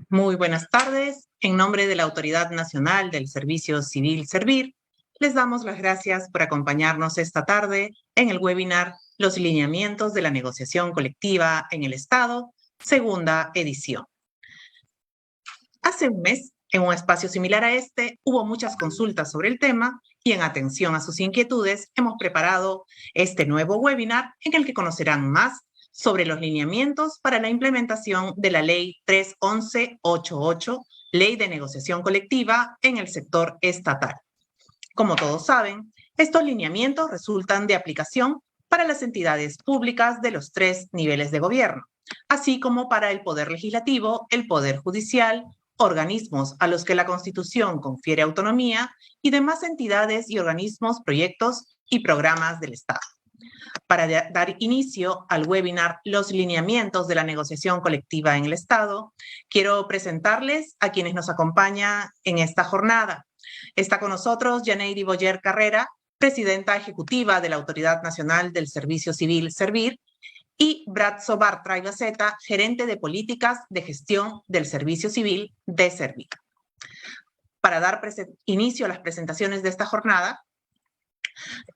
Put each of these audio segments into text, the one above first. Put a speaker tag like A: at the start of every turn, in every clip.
A: Muy buenas tardes. En nombre de la Autoridad Nacional del Servicio Civil Servir, les damos las gracias por acompañarnos esta tarde en el webinar Los lineamientos de la negociación colectiva en el Estado, segunda edición. Hace un mes, en un espacio similar a este, hubo muchas consultas sobre el tema y en atención a sus inquietudes hemos preparado este nuevo webinar en el que conocerán más sobre los lineamientos para la implementación de la Ley 31188, Ley de Negociación Colectiva en el sector estatal. Como todos saben, estos lineamientos resultan de aplicación para las entidades públicas de los 3 niveles de gobierno, así como para el Poder Legislativo, el Poder Judicial, organismos a los que la Constitución confiere autonomía y demás entidades y organismos, proyectos y programas del Estado. Para dar inicio al webinar Los lineamientos de la negociación colectiva en el Estado, quiero presentarles a quienes nos acompañan en esta jornada. Está con nosotros Yaneiri Boyer Carrera, presidenta ejecutiva de la Autoridad Nacional del Servicio Civil Servir, y Bratzo Bartra Ibaceta, gerente de políticas de gestión del Servicio Civil de Servir. Para dar inicio a las presentaciones de esta jornada,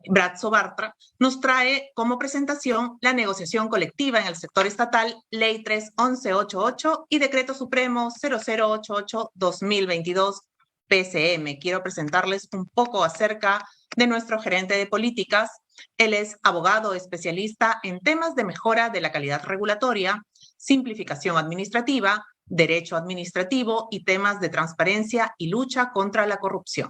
A: Bratzo Bartra nos trae como presentación la negociación colectiva en el sector estatal, Ley 31188 y Decreto Supremo 0088-2022 PCM. Quiero presentarles un poco acerca de nuestro gerente de políticas. Él es abogado especialista en temas de mejora de la calidad regulatoria, simplificación administrativa, derecho administrativo y temas de transparencia y lucha contra la corrupción.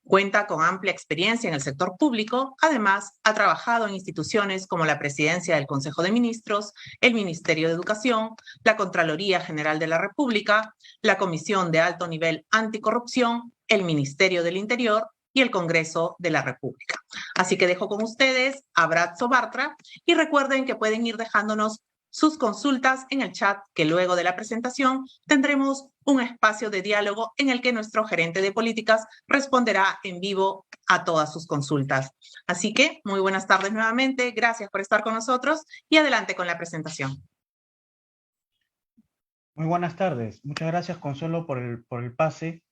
A: Cuenta con amplia experiencia en el sector público, además ha trabajado en instituciones como la Presidencia del Consejo de Ministros, el Ministerio de Educación, la Contraloría General de la República, la Comisión de Alto Nivel Anticorrupción, el Ministerio del Interior y el Congreso de la República. Así que dejo con ustedes a Bratzo Bartra y recuerden que pueden ir dejándonos sus consultas en el chat, que luego de la presentación tendremos un espacio de diálogo en el que nuestro gerente de políticas responderá en vivo a todas sus consultas. Así que muy buenas tardes nuevamente, gracias por estar con nosotros y adelante con la presentación.
B: Muy buenas tardes, muchas gracias Consuelo por el pase.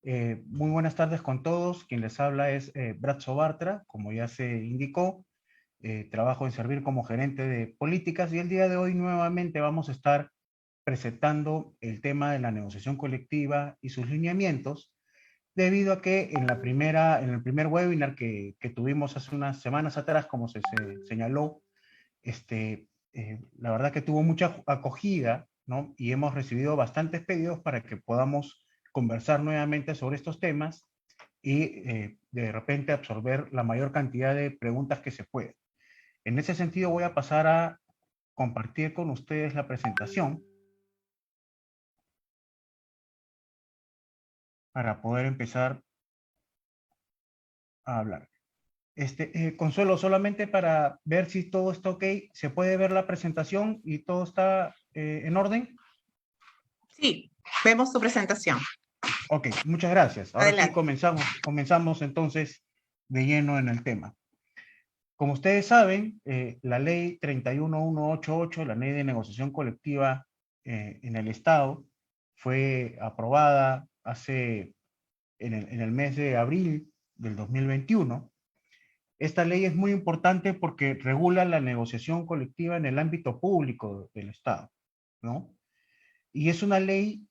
B: Muy buenas tardes con todos, quien les habla es Bratzo Bartra, como ya se indicó. Trabajo en Servir como gerente de políticas y el día de hoy nuevamente vamos a estar presentando el tema de la negociación colectiva y sus lineamientos, debido a que en el primer webinar que tuvimos hace unas semanas atrás, como se señaló, la verdad que tuvo mucha acogida, ¿no? Y hemos recibido bastantes pedidos para que podamos conversar nuevamente sobre estos temas y de repente absorber la mayor cantidad de preguntas que se pueda. En ese sentido voy a pasar a compartir con ustedes la presentación para poder empezar a hablar. Consuelo, solamente para ver si todo está ok, ¿se puede ver la presentación y todo está en orden?
A: Sí, vemos tu presentación.
B: Ok, muchas gracias. Ahora
A: Adelante.
B: sí comenzamos entonces de lleno en el tema. Como ustedes saben, la ley 31188, la ley de negociación colectiva en el Estado, fue aprobada en el mes de abril del 2021. Esta ley es muy importante porque regula la negociación colectiva en el ámbito público del Estado, ¿no? Y es una ley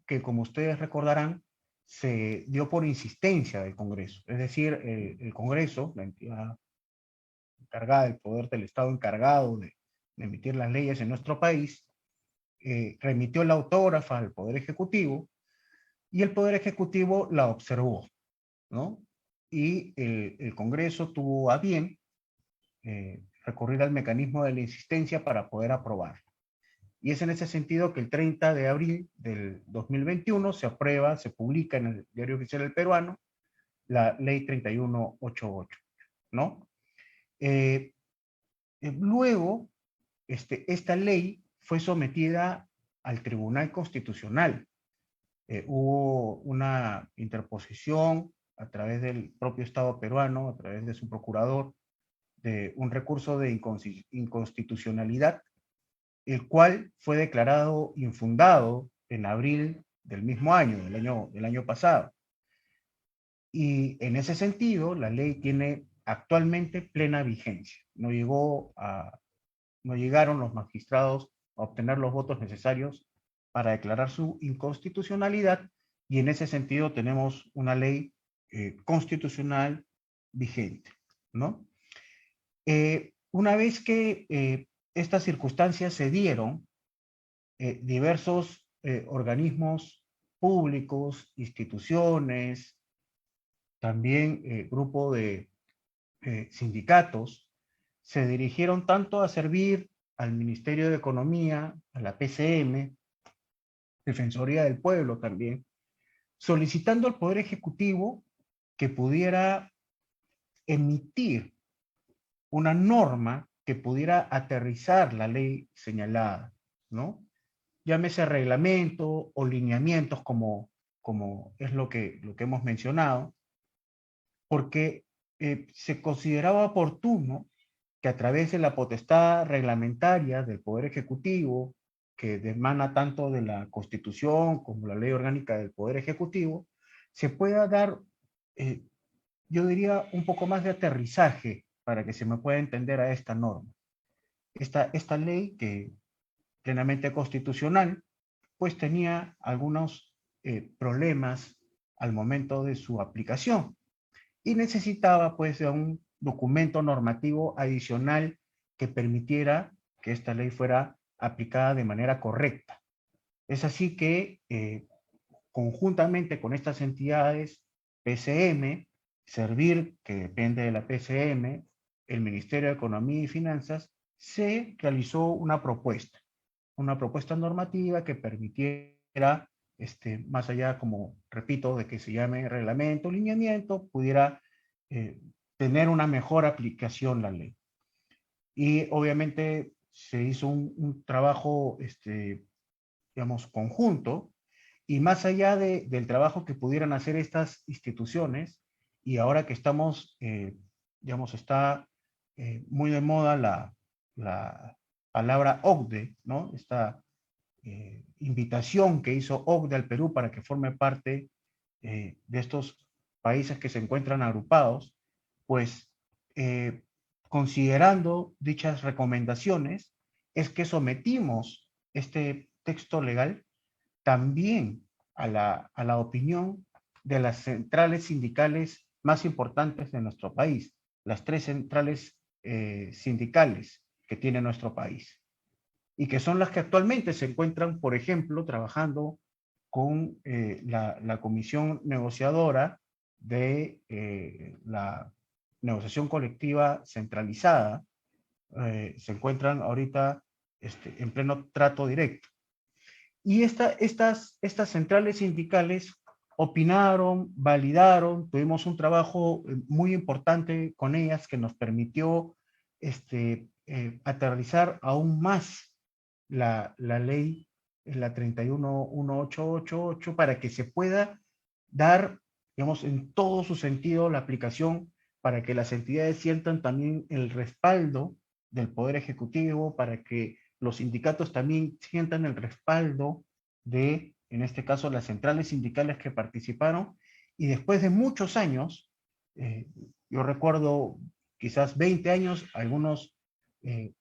B: que, como ustedes recordarán, se dio por insistencia del Congreso. Es decir, el Congreso, la entidad encargada, el poder del Estado encargado de emitir las leyes en nuestro país, remitió la autógrafa al Poder Ejecutivo y el Poder Ejecutivo la observó, ¿no? Y el Congreso tuvo a bien recurrir al mecanismo de la insistencia para poder aprobar. Y es en ese sentido que el 30 de abril del 2021 se aprueba, se publica en el Diario Oficial del Peruano, la Ley 31188, ¿no? Luego, esta ley fue sometida al Tribunal Constitucional. Hubo una interposición a través del propio Estado peruano, a través de su procurador, de un recurso de inconstitucionalidad, el cual fue declarado infundado en abril del mismo año, del año pasado. Y en ese sentido, la ley tiene actualmente plena vigencia. No llegaron los magistrados a obtener los votos necesarios para declarar su inconstitucionalidad, y en ese sentido tenemos una ley constitucional vigente, ¿no? Una vez que estas circunstancias se dieron, diversos organismos públicos, instituciones, también grupo de sindicatos, se dirigieron tanto a servir al Ministerio de Economía, a la PCM, Defensoría del Pueblo también, solicitando al Poder Ejecutivo que pudiera emitir una norma que pudiera aterrizar la ley señalada, ¿no? Llámese reglamento o lineamientos como es lo que hemos mencionado, porque se consideraba oportuno que a través de la potestad reglamentaria del Poder Ejecutivo, que demana tanto de la Constitución como la Ley Orgánica del Poder Ejecutivo, se pueda dar, yo diría, un poco más de aterrizaje para que se me pueda entender a esta norma. Esta ley, que plenamente constitucional, pues tenía algunos problemas al momento de su aplicación y necesitaba pues de un documento normativo adicional que permitiera que esta ley fuera aplicada de manera correcta. Es así que conjuntamente con estas entidades, PCM, Servir, que depende de la PCM, el Ministerio de Economía y Finanzas, se realizó una propuesta normativa que permitiera, más allá, como repito, de que se llame reglamento, lineamiento, pudiera tener una mejor aplicación la ley. Y obviamente se hizo un trabajo, digamos, conjunto, y más allá del trabajo que pudieran hacer estas instituciones, y ahora que estamos, digamos, está muy de moda la palabra OCDE, ¿no? Esta invitación que hizo OCDE al Perú para que forme parte de estos países que se encuentran agrupados, pues considerando dichas recomendaciones, es que sometimos este texto legal también a la opinión de las centrales sindicales más importantes de nuestro país, las tres centrales sindicales que tiene nuestro país, y que son las que actualmente se encuentran, por ejemplo, trabajando con la comisión negociadora de la negociación colectiva centralizada. Se encuentran ahorita en pleno trato directo. Y estas centrales sindicales opinaron, validaron, tuvimos un trabajo muy importante con ellas que nos permitió aterrizar aún más la ley, la 31888, para que se pueda dar, digamos, en todo su sentido la aplicación, para que las entidades sientan también el respaldo del Poder Ejecutivo, para que los sindicatos también sientan el respaldo de, en este caso, las centrales sindicales que participaron, y después de muchos años, yo recuerdo quizás 20 años, algunos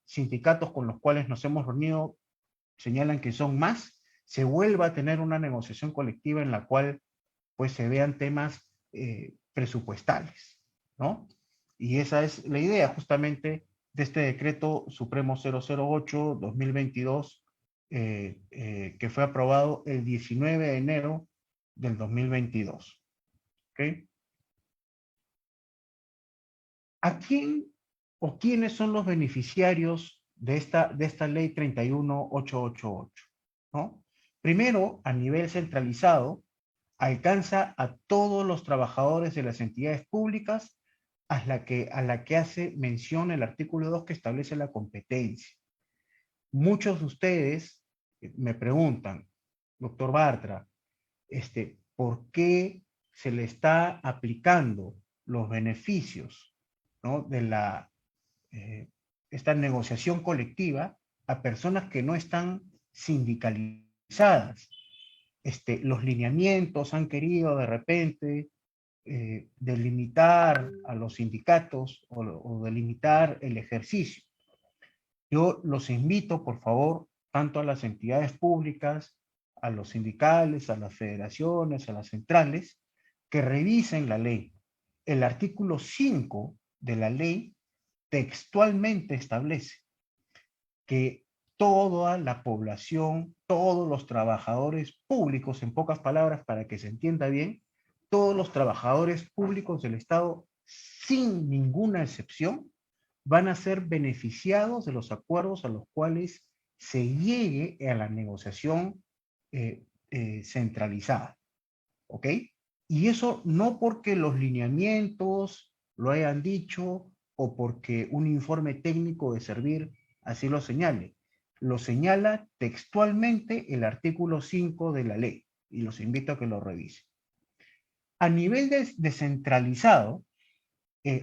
B: sindicatos con los cuales nos hemos reunido señalan que son más, se vuelva a tener una negociación colectiva en la cual pues se vean temas presupuestales, ¿no? Y esa es la idea justamente de este decreto supremo 008-2022 que fue aprobado el 19 de enero del 2022. ¿Okay? ¿A quién o quiénes son los beneficiarios de esta ley 31888? ¿No? Primero, a nivel centralizado, alcanza a todos los trabajadores de las entidades públicas a la que hace mención el artículo 2 que establece la competencia. Muchos de ustedes me preguntan, doctor Bartra, ¿por qué se le está aplicando los beneficios, ¿no?, de esta negociación colectiva a personas que no están sindicalizadas? los lineamientos han querido de repente delimitar a los sindicatos o delimitar el ejercicio. Yo los invito, por favor, tanto a las entidades públicas, a los sindicales, a las federaciones, a las centrales, que revisen la ley. El artículo 5 de la ley textualmente establece que toda la población, todos los trabajadores públicos, en pocas palabras, para que se entienda bien, todos los trabajadores públicos del Estado, sin ninguna excepción, van a ser beneficiados de los acuerdos a los cuales se llegue a la negociación centralizada. ¿Ok? Y eso no porque los lineamientos lo hayan dicho o porque un informe técnico de Servir así lo señale. Lo señala textualmente el artículo 5 de la ley y los invito a que lo revisen. A nivel descentralizado,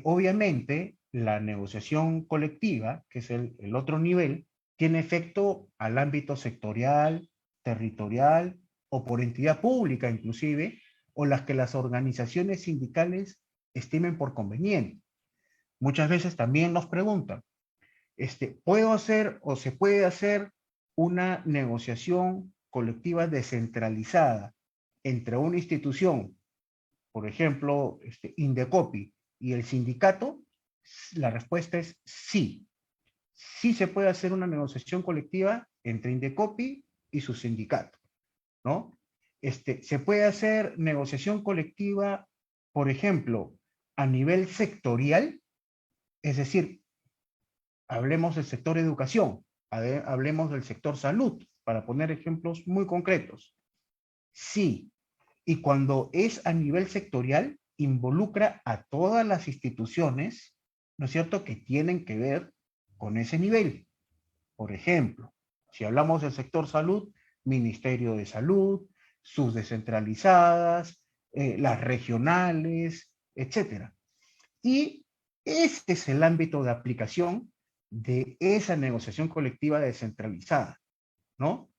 B: obviamente la negociación colectiva, que es el otro nivel, tiene efecto al ámbito sectorial, territorial o por entidad pública inclusive, o las que las organizaciones sindicales estimen por conveniente. Muchas veces también nos preguntan, ¿puedo hacer o se puede hacer una negociación colectiva descentralizada entre una institución, por ejemplo, Indecopi y el sindicato? La respuesta es sí. Sí se puede hacer una negociación colectiva entre Indecopi y su sindicato, ¿no? Se puede hacer negociación colectiva, por ejemplo, a nivel sectorial, es decir, hablemos del sector educación, hablemos del sector salud, para poner ejemplos muy concretos. Sí, y cuando es a nivel sectorial, involucra a todas las instituciones, ¿no es cierto?, que tienen que ver con ese nivel. Por ejemplo, si hablamos del sector salud, Ministerio de Salud, sus descentralizadas, las regionales, etcétera. Y ese es el ámbito de aplicación de esa negociación colectiva descentralizada, ¿no?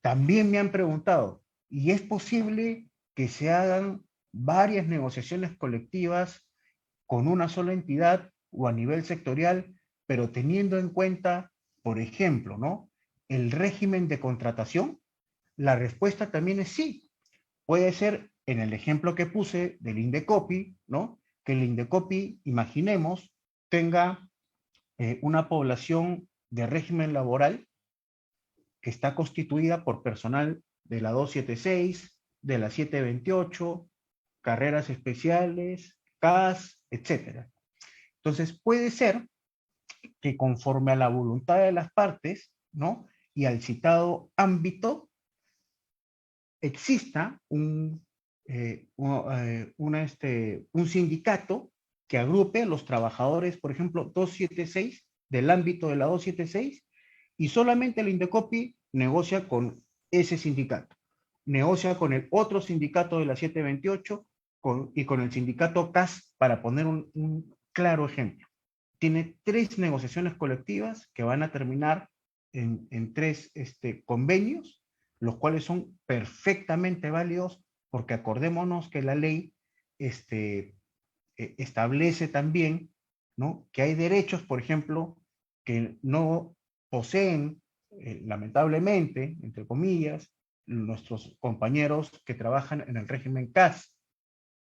B: También me han preguntado, ¿y es posible que se hagan varias negociaciones colectivas con una sola entidad o a nivel sectorial, pero teniendo en cuenta, por ejemplo, ¿no?, el régimen de contratación? La respuesta también es sí. Puede ser, en el ejemplo que puse del Indecopi, ¿no?, que el Indecopi, imaginemos, tenga una población de régimen laboral que está constituida por personal de la 276, de la 728, carreras especiales, CAS, etc. Entonces puede ser que conforme a la voluntad de las partes, ¿no?, y al citado ámbito, exista un sindicato que agrupe a los trabajadores, por ejemplo, 276, del ámbito de la 276, y solamente el Indecopi negocia con ese sindicato. Negocia con el otro sindicato de la 728 y con el sindicato CAS, para poner un claro ejemplo. Tiene 3 negociaciones colectivas que van a terminar en 3 convenios, los cuales son perfectamente válidos, porque acordémonos que la ley establece también, ¿no?, que hay derechos, por ejemplo, que no poseen, lamentablemente, entre comillas, nuestros compañeros que trabajan en el régimen CAS,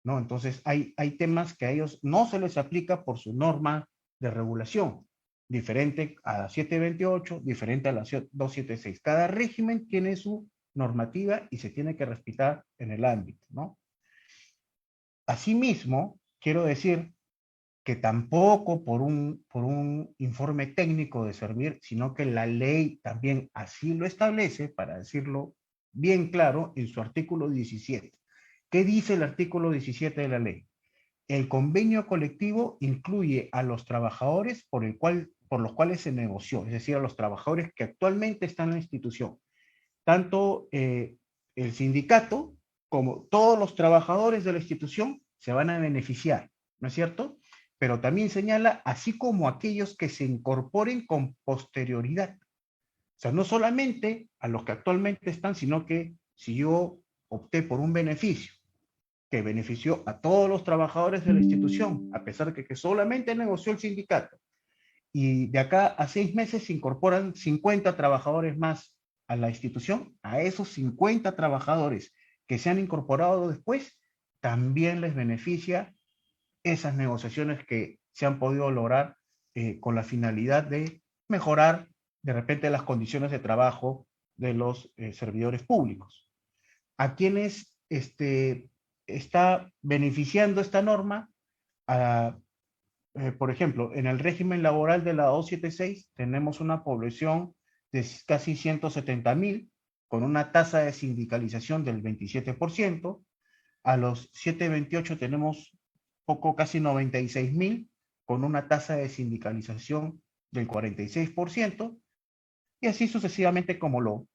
B: ¿no? Entonces, hay temas que a ellos no se les aplica por su norma de regulación, diferente a la 728, diferente a la 276. Cada régimen tiene su normativa y se tiene que respetar en el ámbito, ¿no? Asimismo, quiero decir que tampoco por un informe técnico de Servir, sino que la ley también así lo establece, para decirlo bien claro, en su artículo 17. ¿Qué dice el artículo 17 de la ley? El convenio colectivo incluye a los trabajadores por los cuales se negoció, es decir, a los trabajadores que actualmente están en la institución. Tanto el sindicato como todos los trabajadores de la institución se van a beneficiar, ¿no es cierto? Pero también señala, así como aquellos que se incorporen con posterioridad. sea, no solamente a los que actualmente están, sino que si yo opté por un beneficio que benefició a todos los trabajadores de la institución, a pesar de que solamente negoció el sindicato, y de acá a 6 meses se incorporan 50 trabajadores más a la institución, a esos 50 trabajadores que se han incorporado después, también les beneficia esas negociaciones que se han podido lograr con la finalidad de mejorar de repente las condiciones de trabajo de los servidores públicos. ¿A quienes está beneficiando esta norma? Por ejemplo, en el régimen laboral de la 276 tenemos una población de casi 170.000 con una tasa de sindicalización del 27%. A los 728 tenemos casi 96.000 con una tasa de sindicalización del 46%, y así sucesivamente como lo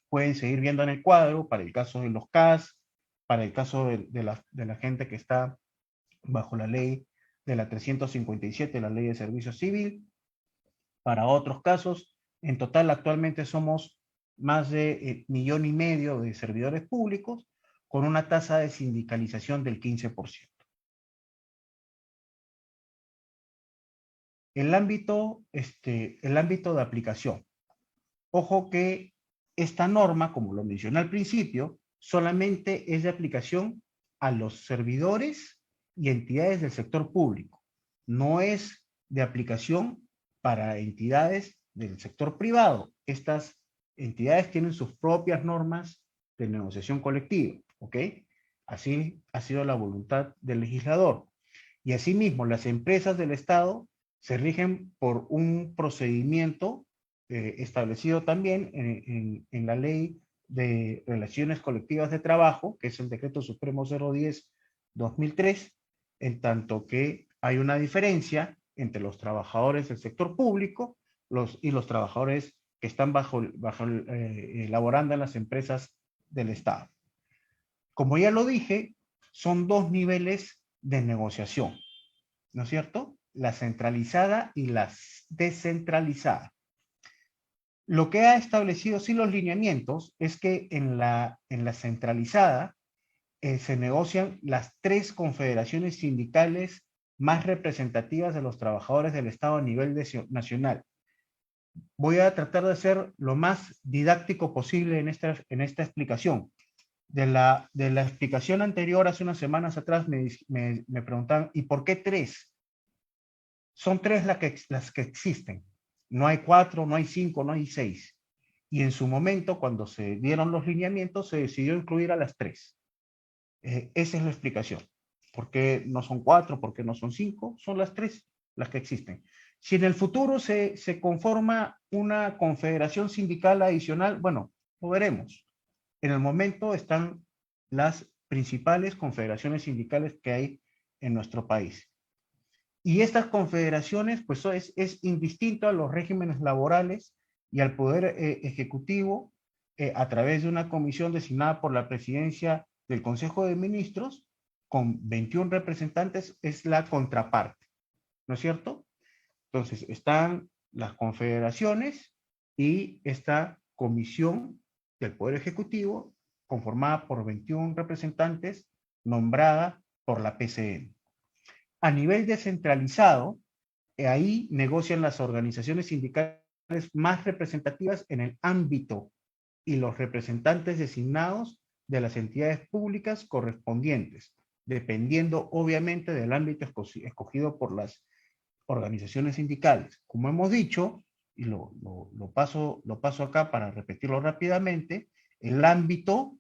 B: pueden seguir viendo en el cuadro para el caso de los CAS, para el caso de la gente que está bajo la ley de la 357, la ley de servicio civil. Para otros casos, en total actualmente somos más de 1,5 millones de servidores públicos con una tasa de sindicalización del 15%. El ámbito de aplicación. Ojo que esta norma, como lo mencioné al principio, solamente es de aplicación a los servidores y entidades del sector público. No es de aplicación para entidades del sector privado. Estas entidades tienen sus propias normas de negociación colectiva, ¿ok? Así ha sido la voluntad del legislador. Y asimismo, las empresas del Estado se rigen por un procedimiento establecido también en la Ley de Relaciones Colectivas de Trabajo, que es el Decreto Supremo 010/2003, en tanto que hay una diferencia entre los trabajadores del sector público y los trabajadores que están laborando en las empresas del Estado. Como ya lo dije, son 2 niveles de negociación, ¿no es cierto? La centralizada y la descentralizada. Lo que ha establecido sí los lineamientos es que en la centralizada se negocian las 3 confederaciones sindicales más representativas de los trabajadores del Estado a nivel nacional. Voy a tratar de ser lo más didáctico posible en esta explicación. De la explicación anterior, hace unas semanas atrás, me preguntaban, ¿y por qué 3? Son 3 las que existen. No hay 4, no hay 5, no hay 6. Y en su momento, cuando se dieron los lineamientos, se decidió incluir a las 3. Esa es la explicación. ¿Por qué no son 4? ¿Por qué no son 5? Son las 3 las que existen. Si en el futuro se conforma una confederación sindical adicional, bueno, lo veremos. En el momento están las principales confederaciones sindicales que hay en nuestro país. Y estas confederaciones, pues es indistinto a los regímenes laborales y al Poder Ejecutivo, a través de una comisión designada por la presidencia del Consejo de Ministros, con 21 representantes, es la contraparte, ¿no es cierto? Entonces, están las confederaciones y esta comisión del Poder Ejecutivo, conformada por 21 representantes, nombrada por la PCM. A nivel descentralizado, ahí negocian las organizaciones sindicales más representativas en el ámbito y los representantes designados de las entidades públicas correspondientes, dependiendo obviamente del ámbito escogido por las organizaciones sindicales. Como hemos dicho, y lo paso acá para repetirlo rápidamente, el ámbito,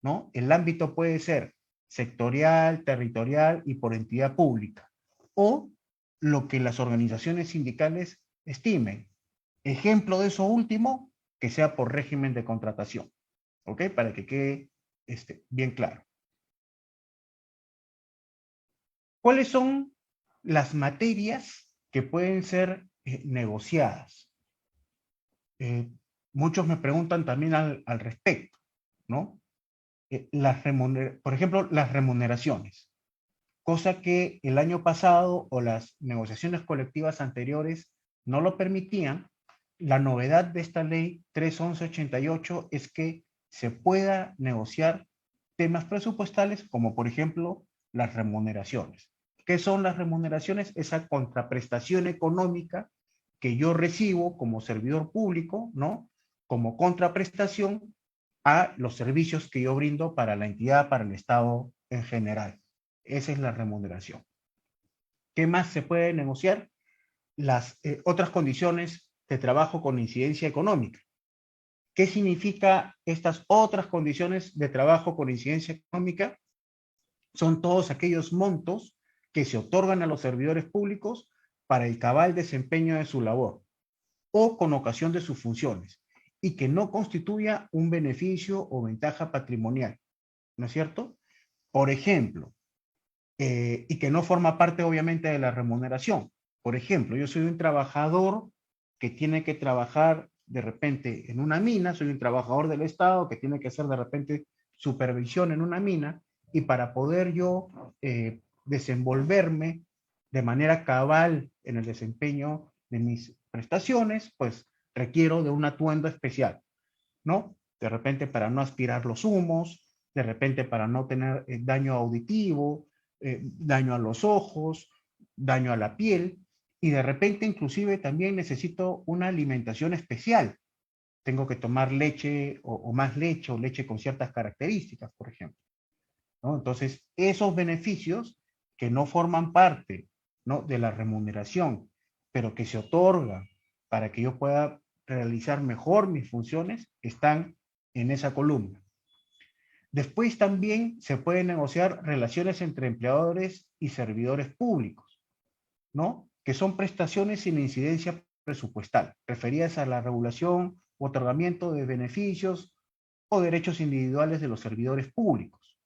B: ¿no? El ámbito puede ser sectorial, territorial y por entidad pública, o lo que las organizaciones sindicales estimen. Ejemplo de eso último, que sea por régimen de contratación, ¿ok? Para que quede bien claro. ¿Cuáles son las materias que pueden ser negociadas? Muchos me preguntan también al respecto, ¿no? Por ejemplo, las remuneraciones, cosa que el año pasado o las negociaciones colectivas anteriores no lo permitían, la novedad de esta ley 31188 es que se pueda negociar temas presupuestales como por ejemplo las remuneraciones. ¿Qué son las remuneraciones? Esa contraprestación económica que yo recibo como servidor público, ¿no? Como contraprestación a los servicios que yo brindo para la entidad, para el Estado en general. Esa es la remuneración. ¿Qué más se puede negociar? Las otras condiciones de trabajo con incidencia económica. ¿Qué significa estas otras condiciones de trabajo con incidencia económica? Son todos aquellos montos que se otorgan a los servidores públicos para el cabal desempeño de su labor o con ocasión de sus funciones y que no constituya un beneficio o ventaja patrimonial, ¿no es cierto? Por ejemplo, y que no forma parte obviamente de la remuneración. Por ejemplo, yo soy un trabajador que tiene que trabajar de repente en una mina, soy un trabajador del Estado que tiene que hacer de repente supervisión en una mina, y para poder yo desenvolverme de manera cabal en el desempeño de mis prestaciones, pues requiero de un atuendo especial, ¿no? De repente para no aspirar los humos, de repente para no tener daño auditivo, daño a los ojos, daño a la piel, y de repente inclusive también necesito una alimentación especial. Tengo que tomar leche o más leche o leche con ciertas características, por ejemplo, ¿no? Entonces, esos beneficios que no forman parte, ¿no?, de la remuneración, pero que se otorgan para que yo pueda realizar mejor mis funciones, están en esa columna. Después también se pueden negociar relaciones entre empleadores y servidores públicos, ¿no? Que son prestaciones sin incidencia presupuestal, referidas a la regulación o otorgamiento de beneficios o derechos individuales de los servidores públicos,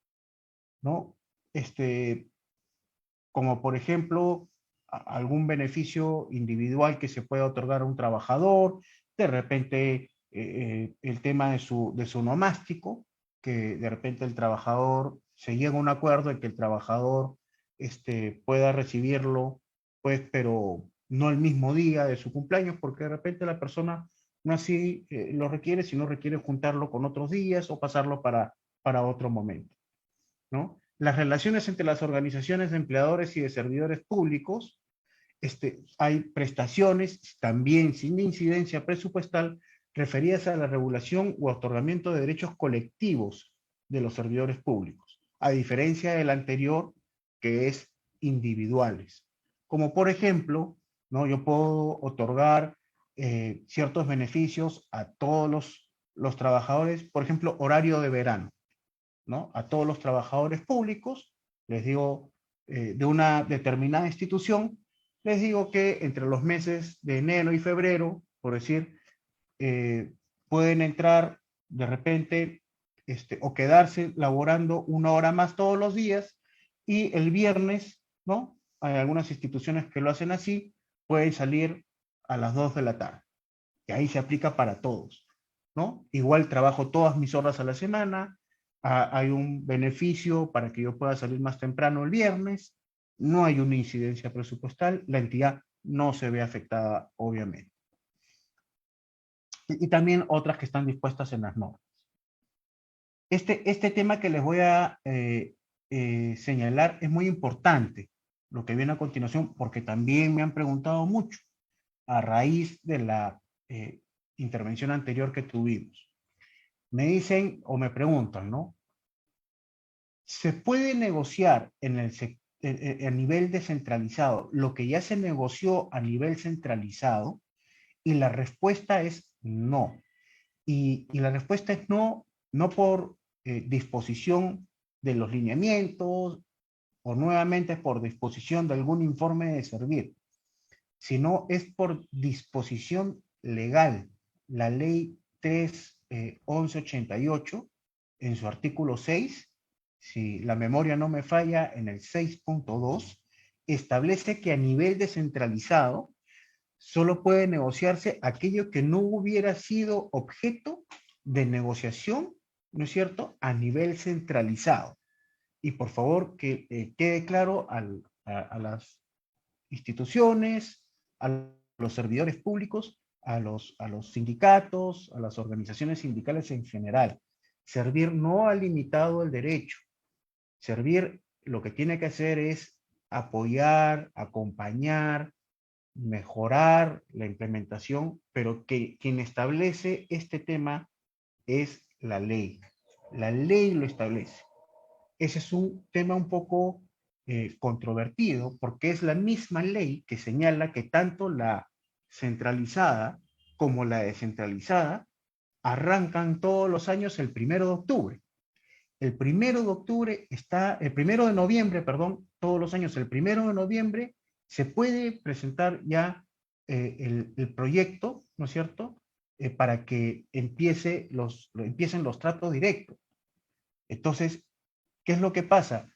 B: ¿no? Como por ejemplo, algún beneficio individual que se pueda otorgar a un trabajador, de repente el tema de su nomástico, que de repente el trabajador se llega a un acuerdo en que el trabajador pueda recibirlo, pues, pero no el mismo día de su cumpleaños, porque de repente la persona no así lo requiere, sino requiere juntarlo con otros días o pasarlo para otro momento, ¿no? Las relaciones entre las organizaciones de empleadores y de servidores públicos, hay prestaciones también sin incidencia presupuestal referidas a la regulación u otorgamiento de derechos colectivos de los servidores públicos, a diferencia del anterior, que es individuales. Como por ejemplo, ¿no?, yo puedo otorgar ciertos beneficios a todos los trabajadores, por ejemplo, horario de verano, ¿no? A todos los trabajadores públicos, les digo, de una determinada institución, les digo que entre los meses de enero y febrero, por decir, pueden entrar de repente o quedarse laborando una hora más todos los días, y el viernes, ¿no? Hay algunas instituciones que lo hacen así, pueden salir a las 2 de la tarde. Y ahí se aplica para todos, ¿no? Igual trabajo todas mis horas a la semana, hay un beneficio para que yo pueda salir más temprano el viernes, no hay una incidencia presupuestal, la entidad no se ve afectada, obviamente. Y también otras que están dispuestas en las normas. Este tema que les voy a señalar es muy importante, lo que viene a continuación, porque también me han preguntado mucho a raíz de la intervención anterior que tuvimos. Me dicen o me preguntan, ¿no? ¿Se puede negociar a nivel descentralizado lo que ya se negoció a nivel centralizado? Y la respuesta es no. Y la respuesta es no, no por disposición de los lineamientos o nuevamente por disposición de algún informe de servir, sino es por disposición legal. La ley 3.1188, en su artículo 6, si la memoria no me falla, en el 6.2, establece que a nivel descentralizado solo puede negociarse aquello que no hubiera sido objeto de negociación, ¿no es cierto?, a nivel centralizado. Y por favor, que quede claro a las instituciones, a los servidores públicos, a los sindicatos, a las organizaciones sindicales en general. Servir no ha limitado el derecho. Servir lo que tiene que hacer es apoyar, acompañar, mejorar la implementación, pero que quien establece este tema es la ley. La ley lo establece. Ese es un tema un poco controvertido porque es la misma ley que señala que tanto la centralizada como la descentralizada arrancan todos los años el 1 de octubre. El 1 de octubre está, el 1 de noviembre, perdón, todos los años, el 1 de noviembre se puede presentar ya el proyecto, ¿no es cierto? Para que empiecen los tratos directos. Entonces, ¿qué es lo que pasa?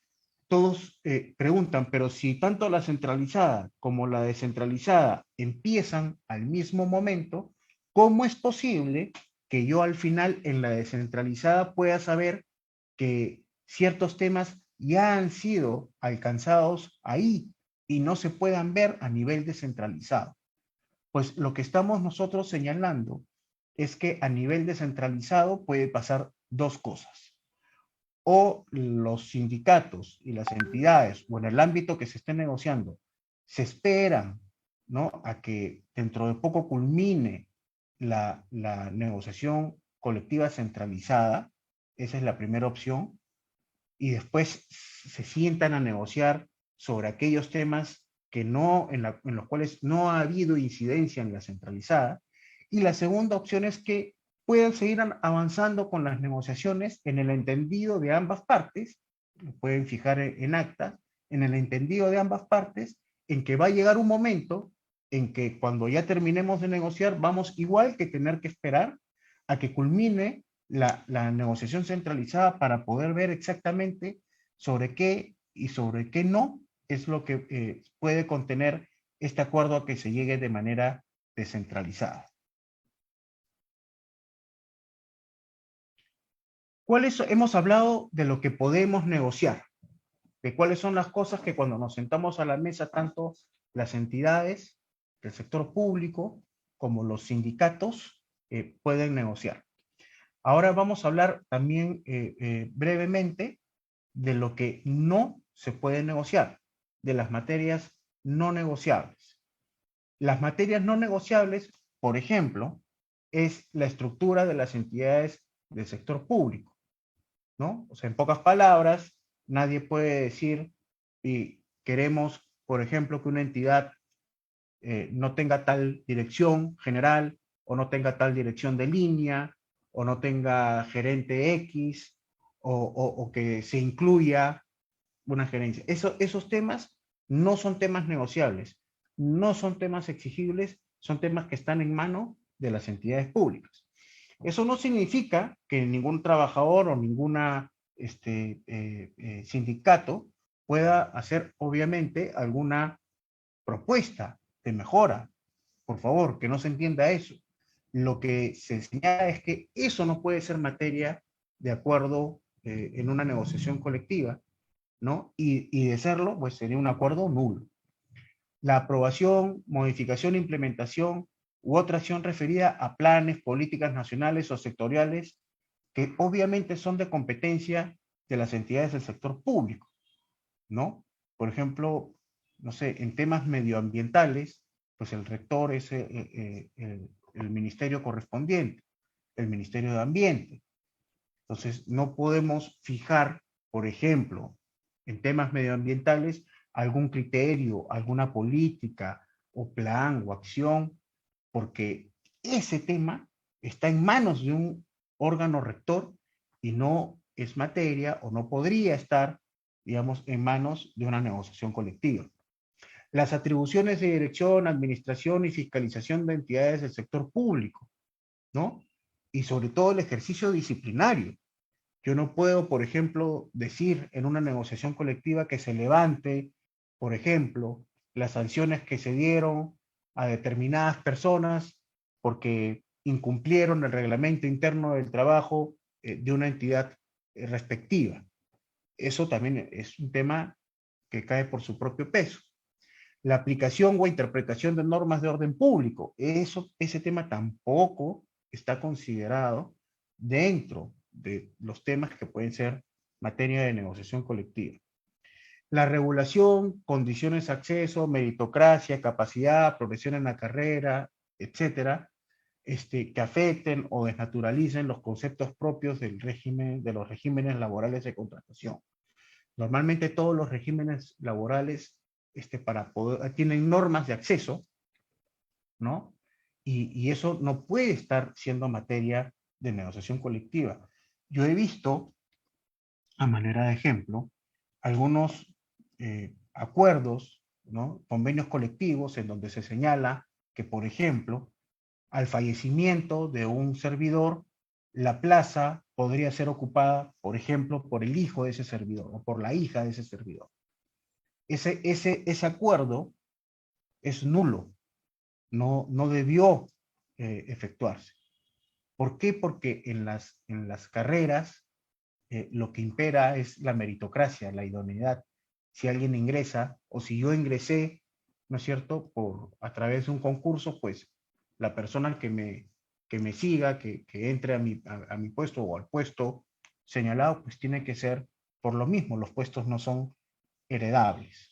B: Todos preguntan, pero si tanto la centralizada como la descentralizada empiezan al mismo momento, ¿cómo es posible que yo al final en la descentralizada pueda saber que ciertos temas ya han sido alcanzados ahí y no se puedan ver a nivel descentralizado? Pues lo que estamos nosotros señalando es que a nivel descentralizado puede pasar dos cosas. O los sindicatos y las entidades, o en el ámbito que se esté negociando, se esperan, ¿no?, a que dentro de poco culmine la negociación colectiva centralizada. Esa es la primera opción, y después se sientan a negociar sobre aquellos temas que no, en los cuales no ha habido incidencia en la centralizada. Y la segunda opción es que puedan seguir avanzando con las negociaciones en el entendido de ambas partes, lo pueden fijar en acta, en el entendido de ambas partes, en que va a llegar un momento en que cuando ya terminemos de negociar, vamos igual que tener que esperar a que culmine la negociación centralizada para poder ver exactamente sobre qué y sobre qué no es lo que puede contener este acuerdo a que se llegue de manera descentralizada. Hemos hablado de lo que podemos negociar, de cuáles son las cosas que cuando nos sentamos a la mesa, tanto las entidades del sector público como los sindicatos pueden negociar. Ahora vamos a hablar también brevemente de lo que no se puede negociar, de las materias no negociables. Las materias no negociables, por ejemplo, es la estructura de las entidades del sector público, ¿no? O sea, en pocas palabras, nadie puede decir y queremos, por ejemplo, que una entidad no tenga tal dirección general, o no tenga tal dirección de línea, o no tenga gerente X, o que se incluya una gerencia. Esos temas no son temas negociables, no son temas exigibles, son temas que están en mano de las entidades públicas. Eso no significa que ningún trabajador o ninguna sindicato pueda hacer, obviamente, alguna propuesta de mejora. Por favor, que no se entienda eso. Lo que se señala es que eso no puede ser materia de acuerdo en una negociación colectiva, ¿no? Y de serlo, pues sería un acuerdo nulo. La aprobación, modificación, implementación u otra acción referida a planes, políticas nacionales o sectoriales que obviamente son de competencia de las entidades del sector público, ¿no? Por ejemplo, no sé, en temas medioambientales, pues el rector es el ministerio correspondiente, el Ministerio de Ambiente. Entonces, no podemos fijar, por ejemplo, en temas medioambientales, algún criterio, alguna política o plan o acción, porque ese tema está en manos de un órgano rector y no es materia o no podría estar, digamos, en manos de una negociación colectiva. Las atribuciones de dirección, administración y fiscalización de entidades del sector público, ¿no? Y sobre todo el ejercicio disciplinario. Yo no puedo, por ejemplo, decir en una negociación colectiva que se levante, por ejemplo, las sanciones que se dieron a determinadas personas porque incumplieron el reglamento interno del trabajo de una entidad respectiva. Eso también es un tema que cae por su propio peso. la aplicación o interpretación de normas de orden público. Ese tema tampoco está considerado dentro de los temas que pueden ser materia de negociación colectiva. La regulación, condiciones de acceso, meritocracia, capacidad, progresión en la carrera, etcétera, que afecten o desnaturalicen los conceptos propios del régimen, de los regímenes laborales de contratación. Normalmente todos los regímenes laborales tienen normas de acceso, ¿no? Y eso no puede estar siendo materia de negociación colectiva. Yo he visto, a manera de ejemplo, algunos acuerdos, ¿no? Convenios colectivos en donde se señala que, por ejemplo, al fallecimiento de un servidor, la plaza podría ser ocupada, por ejemplo, por el hijo de ese servidor o por la hija de ese servidor. Ese acuerdo es nulo, no debió efectuarse. ¿Por qué? Porque en las carreras lo que impera es la meritocracia, la idoneidad. Si alguien ingresa, o si yo ingresé, ¿no es cierto?, a través de un concurso, pues la persona que me siga, que entre a mi puesto o al puesto señalado, pues tiene que ser por lo mismo. Los puestos no son heredables.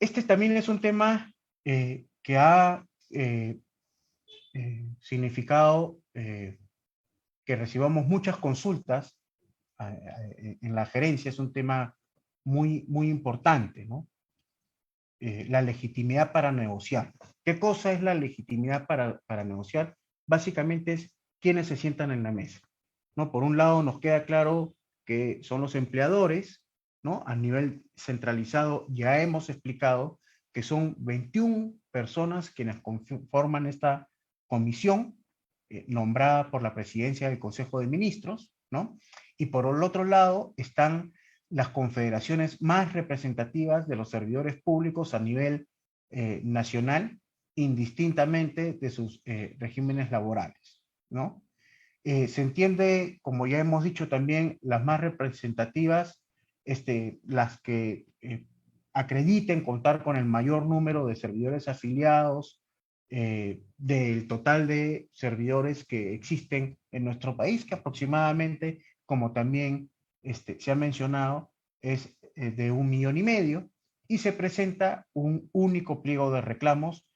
B: Este también es un tema que ha significado que recibamos muchas consultas en la gerencia. Es un tema muy, muy importante, ¿no? La legitimidad para negociar. ¿Qué cosa es la legitimidad para negociar? Básicamente es quiénes se sientan en la mesa, ¿no? Por un lado nos queda claro que son los empleadores, ¿no? A nivel centralizado ya hemos explicado que son 21 personas quienes conforman esta comisión nombrada por la presidencia del Consejo de Ministros, ¿no? Y por el otro lado están las confederaciones más representativas de los servidores públicos a nivel nacional, indistintamente de sus regímenes laborales, ¿no? Se entiende, como ya hemos dicho también, las más representativas, las que acrediten contar con el mayor número de servidores afiliados del total de servidores que existen en nuestro país, que aproximadamente, como también se ha mencionado, es de 1,5 millones, y se presenta un único pliego de reclamos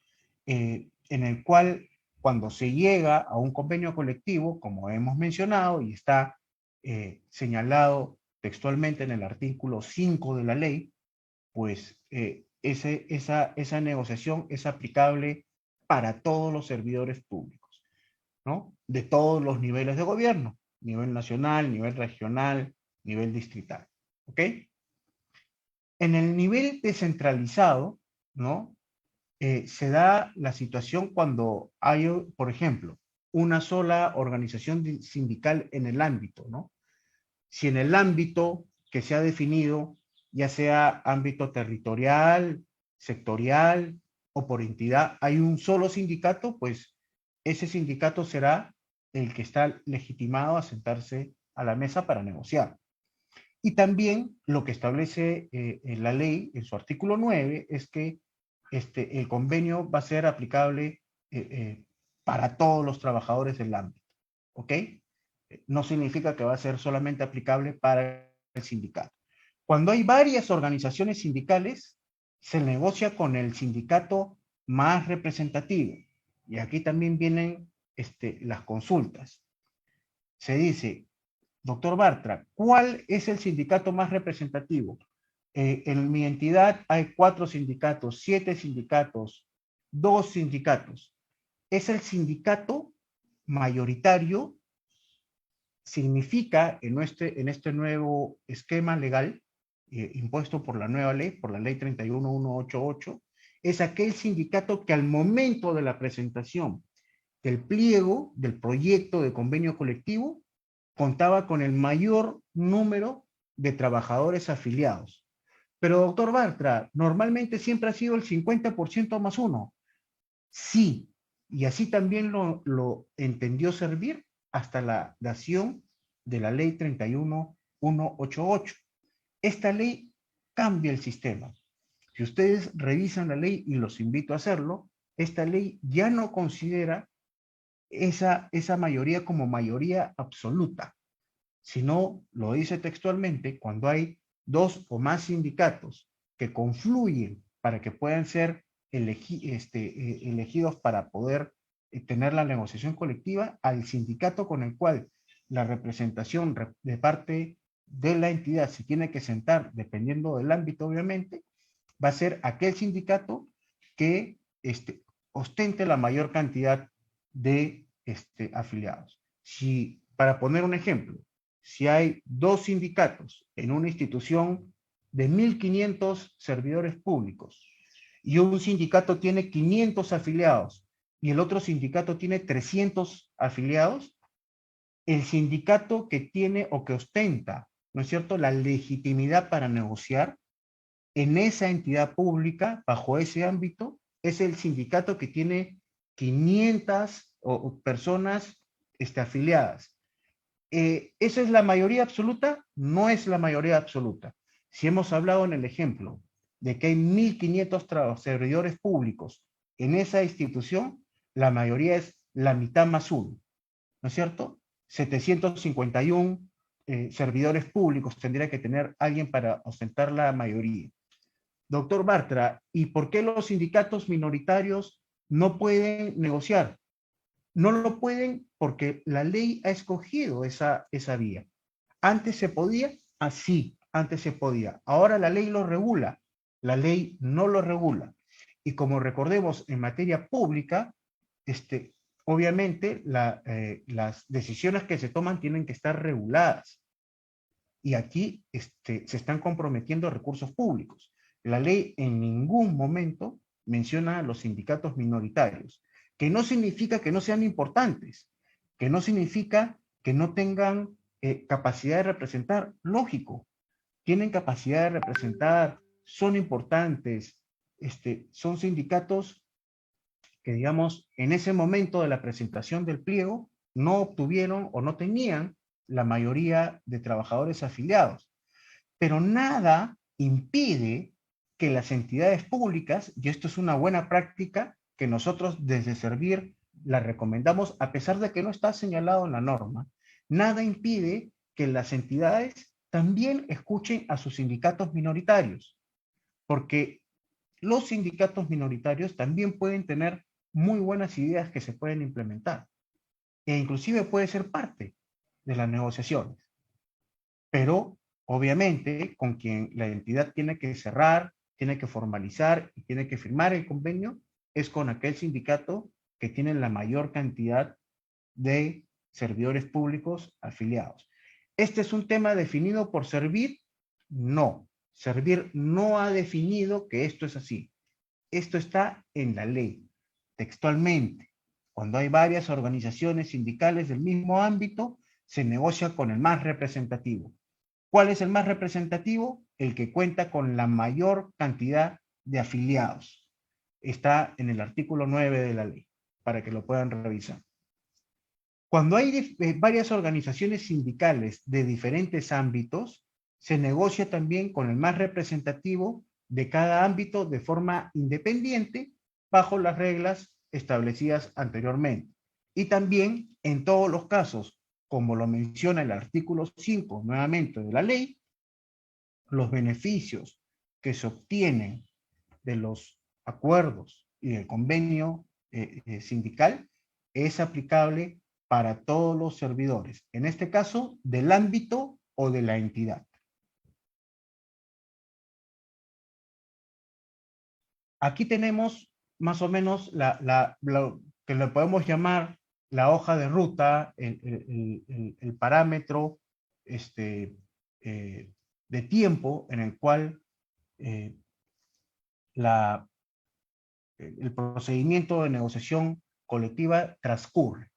B: en el cual, cuando se llega a un convenio colectivo, como hemos mencionado y está señalado textualmente en el artículo 5 de la ley, pues esa negociación es aplicable para todos los servidores públicos, ¿no? De todos los niveles de gobierno, nivel nacional, nivel regional, nivel distrital, ¿ok? En el nivel descentralizado, ¿no? Se da la situación cuando hay, por ejemplo, una sola organización sindical en el ámbito, ¿no? Si en el ámbito que se ha definido, ya sea ámbito territorial, sectorial o por entidad, hay un solo sindicato, pues ese sindicato será el que está legitimado a sentarse a la mesa para negociar. Y también lo que establece en la ley, en su artículo 9, es que el convenio va a ser aplicable para todos los trabajadores del ámbito, ¿ok? No significa que va a ser solamente aplicable para el sindicato. Cuando hay varias organizaciones sindicales, se negocia con el sindicato más representativo. Y aquí también vienen las consultas. Se dice, doctor Bartra, ¿cuál es el sindicato más representativo? En mi entidad hay 4 sindicatos, 7 sindicatos, 2 sindicatos. Es el sindicato mayoritario. Significa en este nuevo esquema legal impuesto por la nueva ley, por la ley 31188, es aquel sindicato que al momento de la presentación del pliego, del proyecto de convenio colectivo, contaba con el mayor número de trabajadores afiliados. Pero, doctor Bartra, normalmente siempre ha sido el 50% más uno. Sí, y así también lo entendió servir hasta la dación de la ley 31188. Esta ley cambia el sistema. Si ustedes revisan la ley, y los invito a hacerlo, esta ley ya no considera esa mayoría como mayoría absoluta, sino lo dice textualmente: cuando hay dos o más sindicatos que confluyen para que puedan ser elegidos para poder tener la negociación colectiva, al sindicato con el cual la representación de parte de la entidad se tiene que sentar, dependiendo del ámbito, obviamente, va a ser aquel sindicato que ostente la mayor cantidad de afiliados. Si, para poner un ejemplo, si hay dos sindicatos en una institución de 1.500 servidores públicos y un sindicato tiene 500 afiliados y el otro sindicato tiene 300 afiliados, el sindicato que tiene o que ostenta, ¿no es cierto?, la legitimidad para negociar en esa entidad pública, bajo ese ámbito, es el sindicato que tiene 500 personas afiliadas. ¿Esa es la mayoría absoluta? No es la mayoría absoluta. Si hemos hablado en el ejemplo de que hay 1.500 servidores públicos en esa institución, la mayoría es la mitad más uno, ¿no es cierto? 751 servidores públicos tendría que tener alguien para ostentar la mayoría. Doctor Bartra, ¿y por qué los sindicatos minoritarios no pueden negociar? No lo pueden porque la ley ha escogido esa vía. Antes se podía, así, antes se podía. Ahora la ley lo regula, la ley no lo regula. Y como recordemos, en materia pública, obviamente las decisiones que se toman tienen que estar reguladas. Y aquí se están comprometiendo recursos públicos. La ley en ningún momento menciona a los sindicatos minoritarios, que no significa que no sean importantes, que no significa que no tengan capacidad de representar. Lógico, tienen capacidad de representar, son importantes, son sindicatos que, digamos, en ese momento de la presentación del pliego no obtuvieron o no tenían la mayoría de trabajadores afiliados. Pero nada impide que las entidades públicas, y esto es una buena práctica que nosotros desde Servir la recomendamos, a pesar de que no está señalado en la norma, nada impide que las entidades también escuchen a sus sindicatos minoritarios, porque los sindicatos minoritarios también pueden tener muy buenas ideas que se pueden implementar, e inclusive puede ser parte de las negociaciones. Pero obviamente con quien la entidad tiene que cerrar, tiene que formalizar y tiene que firmar el convenio es con aquel sindicato que tiene la mayor cantidad de servidores públicos afiliados. ¿Este es un tema definido por Servir? No. Servir no ha definido que esto es así. Esto está en la ley, textualmente. Cuando hay varias organizaciones sindicales del mismo ámbito, se negocia con el más representativo. ¿Cuál es el más representativo? El que cuenta con la mayor cantidad de afiliados. Está en el artículo 9 de la ley, para que lo puedan revisar. Cuando hay varias organizaciones sindicales de diferentes ámbitos, se negocia también con el más representativo de cada ámbito de forma independiente, bajo las reglas establecidas anteriormente. Y también, en todos los casos, como lo menciona el artículo 5 nuevamente de la ley, los beneficios que se obtienen de los acuerdos y del convenio sindical es aplicable para todos los servidores, en este caso del ámbito o de la entidad. Aquí tenemos más o menos lo que le podemos llamar la hoja de ruta, el parámetro de tiempo en el cual el procedimiento de negociación colectiva transcurre.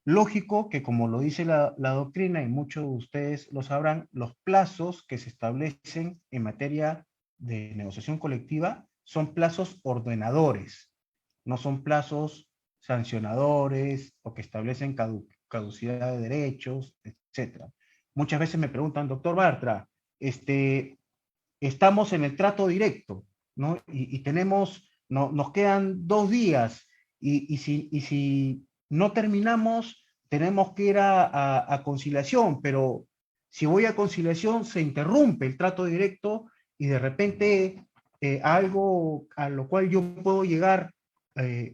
B: Lógico que, como lo dice la doctrina, y muchos de ustedes lo sabrán, los plazos que se establecen en materia de negociación colectiva son plazos ordenadores, no son plazos sancionadores o que establecen caducidad de derechos, etc. Muchas veces me preguntan, doctor Bartra, estamos en el trato directo, ¿no? Y tenemos, no, nos quedan 2 días y si no terminamos, tenemos que ir a conciliación, pero si voy a conciliación se interrumpe el trato directo y de repente algo a lo cual yo puedo llegar,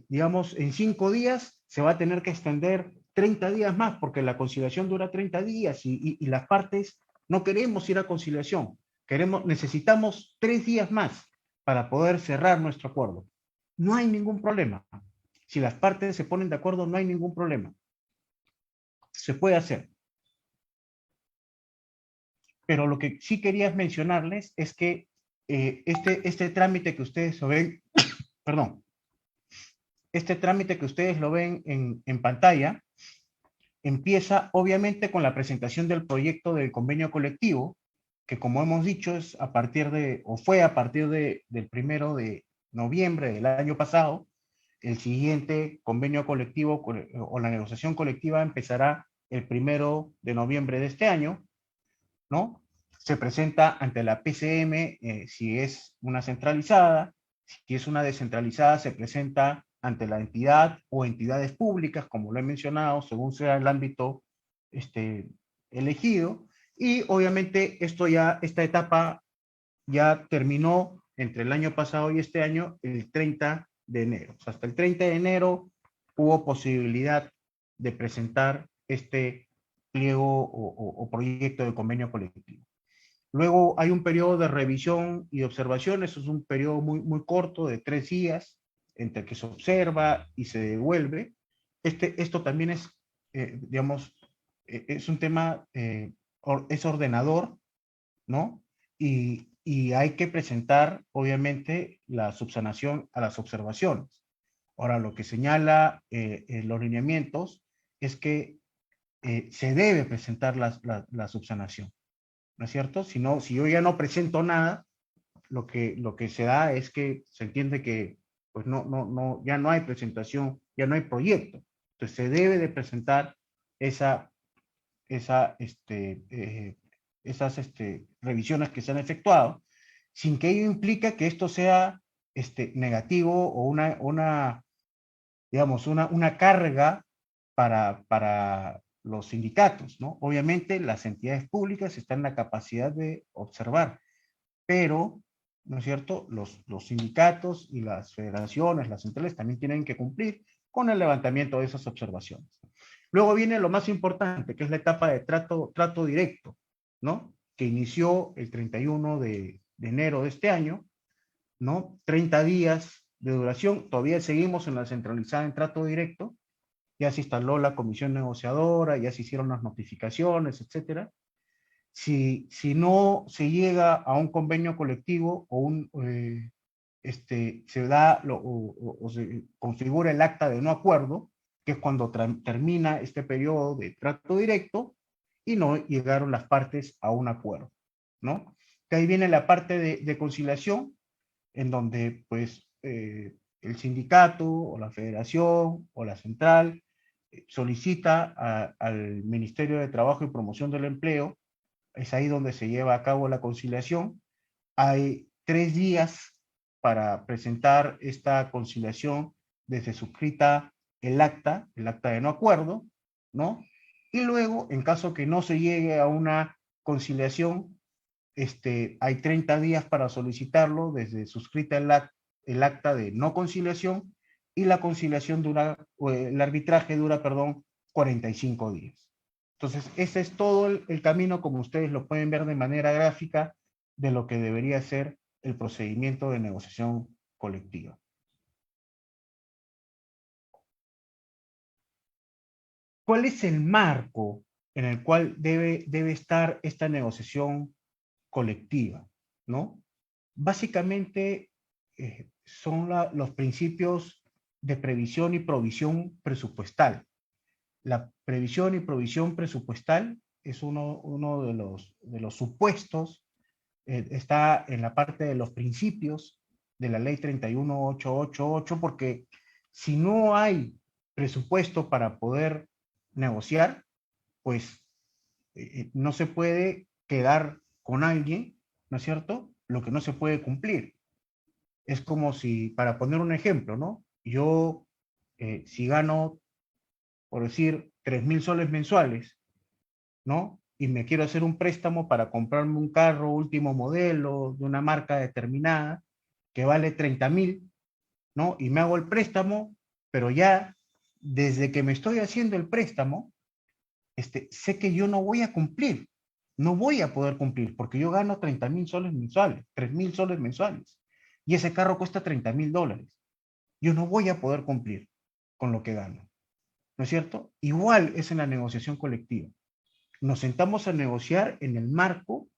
B: digamos, en 5 días, se va a tener que extender 30 días más porque la conciliación dura 30 días y las partes no queremos ir a conciliación. Necesitamos 3 días más para poder cerrar nuestro acuerdo. No hay ningún problema. Si las partes se ponen de acuerdo, no hay ningún problema. Se puede hacer. Pero lo que sí quería mencionarles es que este trámite que ustedes lo ven, perdón, este trámite que ustedes lo ven en pantalla, empieza obviamente con la presentación del proyecto del convenio colectivo, que como hemos dicho es a partir de, o fue a partir del 1 de noviembre del año pasado. El siguiente convenio colectivo o la negociación colectiva empezará el 1 de noviembre de este año, ¿no? Se presenta ante la PCM si es una centralizada, si es una descentralizada se presenta ante la entidad o entidades públicas, como lo he mencionado, según sea el ámbito elegido, y obviamente esta etapa ya terminó entre el año pasado y este año, el 30 de enero. O sea, hasta el 30 de enero hubo posibilidad de presentar este pliego o proyecto de convenio colectivo. Luego hay un periodo de revisión y observación, eso es un periodo muy, muy corto de 3 días, entre que se observa y se devuelve. Esto también es, digamos, es un tema, es ordenador, ¿no? Y hay que presentar, obviamente, la subsanación a las observaciones. Ahora, lo que señala los lineamientos es que se debe presentar la subsanación, ¿no es cierto? Si yo ya no presento nada, lo que se da es que se entiende que pues ya no hay presentación, ya no hay proyecto. Entonces se debe de presentar esa, esa, esas revisiones que se han efectuado, sin que ello implique que esto sea negativo o digamos, una carga para los sindicatos, ¿no? Obviamente las entidades públicas están en la capacidad de observar, pero, ¿no es cierto?, los sindicatos y las federaciones, las centrales también tienen que cumplir con el levantamiento de esas observaciones. Luego viene lo más importante, que es la etapa de trato directo, ¿no? Que inició el 31 de enero de este año, ¿no? 30 días de duración, todavía seguimos en la centralizada en trato directo, ya se instaló la comisión negociadora, ya se hicieron las notificaciones, etcétera. Si no se llega a un convenio colectivo se da o se configura el acta de no acuerdo, que es cuando termina este periodo de trato directo y no llegaron las partes a un acuerdo, ¿no? Que ahí viene la parte de conciliación, en donde pues el sindicato o la federación o la central solicita al Ministerio de Trabajo y Promoción del Empleo. Es ahí donde se lleva a cabo la conciliación. Hay 3 días para presentar esta conciliación desde suscrita el acta de no acuerdo, ¿no? Y luego, en caso que no se llegue a una conciliación, hay 30 días para solicitarlo desde suscrita el acta de no conciliación y la conciliación dura, o el arbitraje dura, perdón, 45 días. Entonces, ese es todo el camino, como ustedes lo pueden ver de manera gráfica, de lo que debería ser el procedimiento de negociación colectiva. ¿Cuál es el marco en el cual debe estar esta negociación colectiva, ¿no? Básicamente son los principios de previsión y provisión presupuestal. La previsión y provisión presupuestal es uno de los supuestos, está en la parte de los principios de la ley 31888, porque si no hay presupuesto para poder negociar, pues no se puede quedar con alguien, ¿no es cierto?, lo que no se puede cumplir. Es como si, para poner un ejemplo, ¿no? Yo, si gano, por decir, 3.000 soles mensuales, ¿no? Y me quiero hacer un préstamo para comprarme un carro último modelo de una marca determinada que vale 30.000, ¿no? Y me hago el préstamo, pero ya desde que me estoy haciendo el préstamo, sé que yo no voy a cumplir, no voy a poder cumplir, porque yo gano 30.000 soles mensuales, 3.000 soles mensuales, y ese carro cuesta 30.000 dólares. Yo no voy a poder cumplir con lo que gano, ¿no es cierto? Igual es en la negociación colectiva. Nos sentamos a negociar en el marco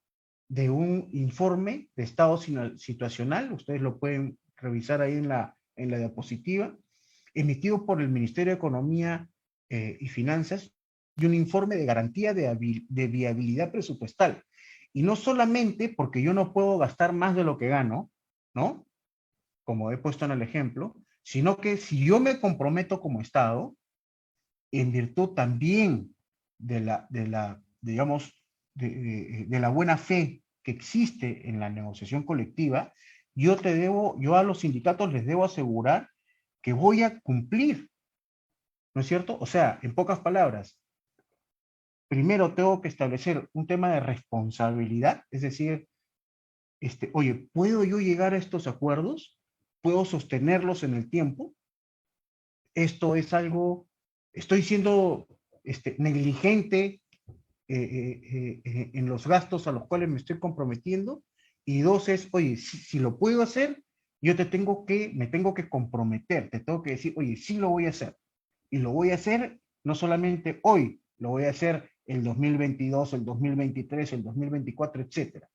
B: de un informe de estado situacional, ustedes lo pueden revisar ahí en la diapositiva, emitido por el Ministerio de Economía y Finanzas, y un informe de garantía de viabilidad presupuestal. Y no solamente porque yo no puedo gastar más de lo que gano, ¿no? Como he puesto en el ejemplo, sino que si yo me comprometo como Estado, en virtud también digamos, de la buena fe que existe en la negociación colectiva, yo a los sindicatos les debo asegurar que voy a cumplir, ¿no es cierto? O sea, en pocas palabras, primero tengo que establecer un tema de responsabilidad, es decir, oye, ¿puedo yo llegar a estos acuerdos? ¿Puedo sostenerlos en el tiempo? Esto es algo, estoy siendo negligente en los gastos a los cuales me estoy comprometiendo. Y dos es, oye, si lo puedo hacer, me tengo que comprometer, te tengo que decir, oye, sí lo voy a hacer. Y lo voy a hacer no solamente hoy, lo voy a hacer el 2022, el 2023, el 2024, etcétera.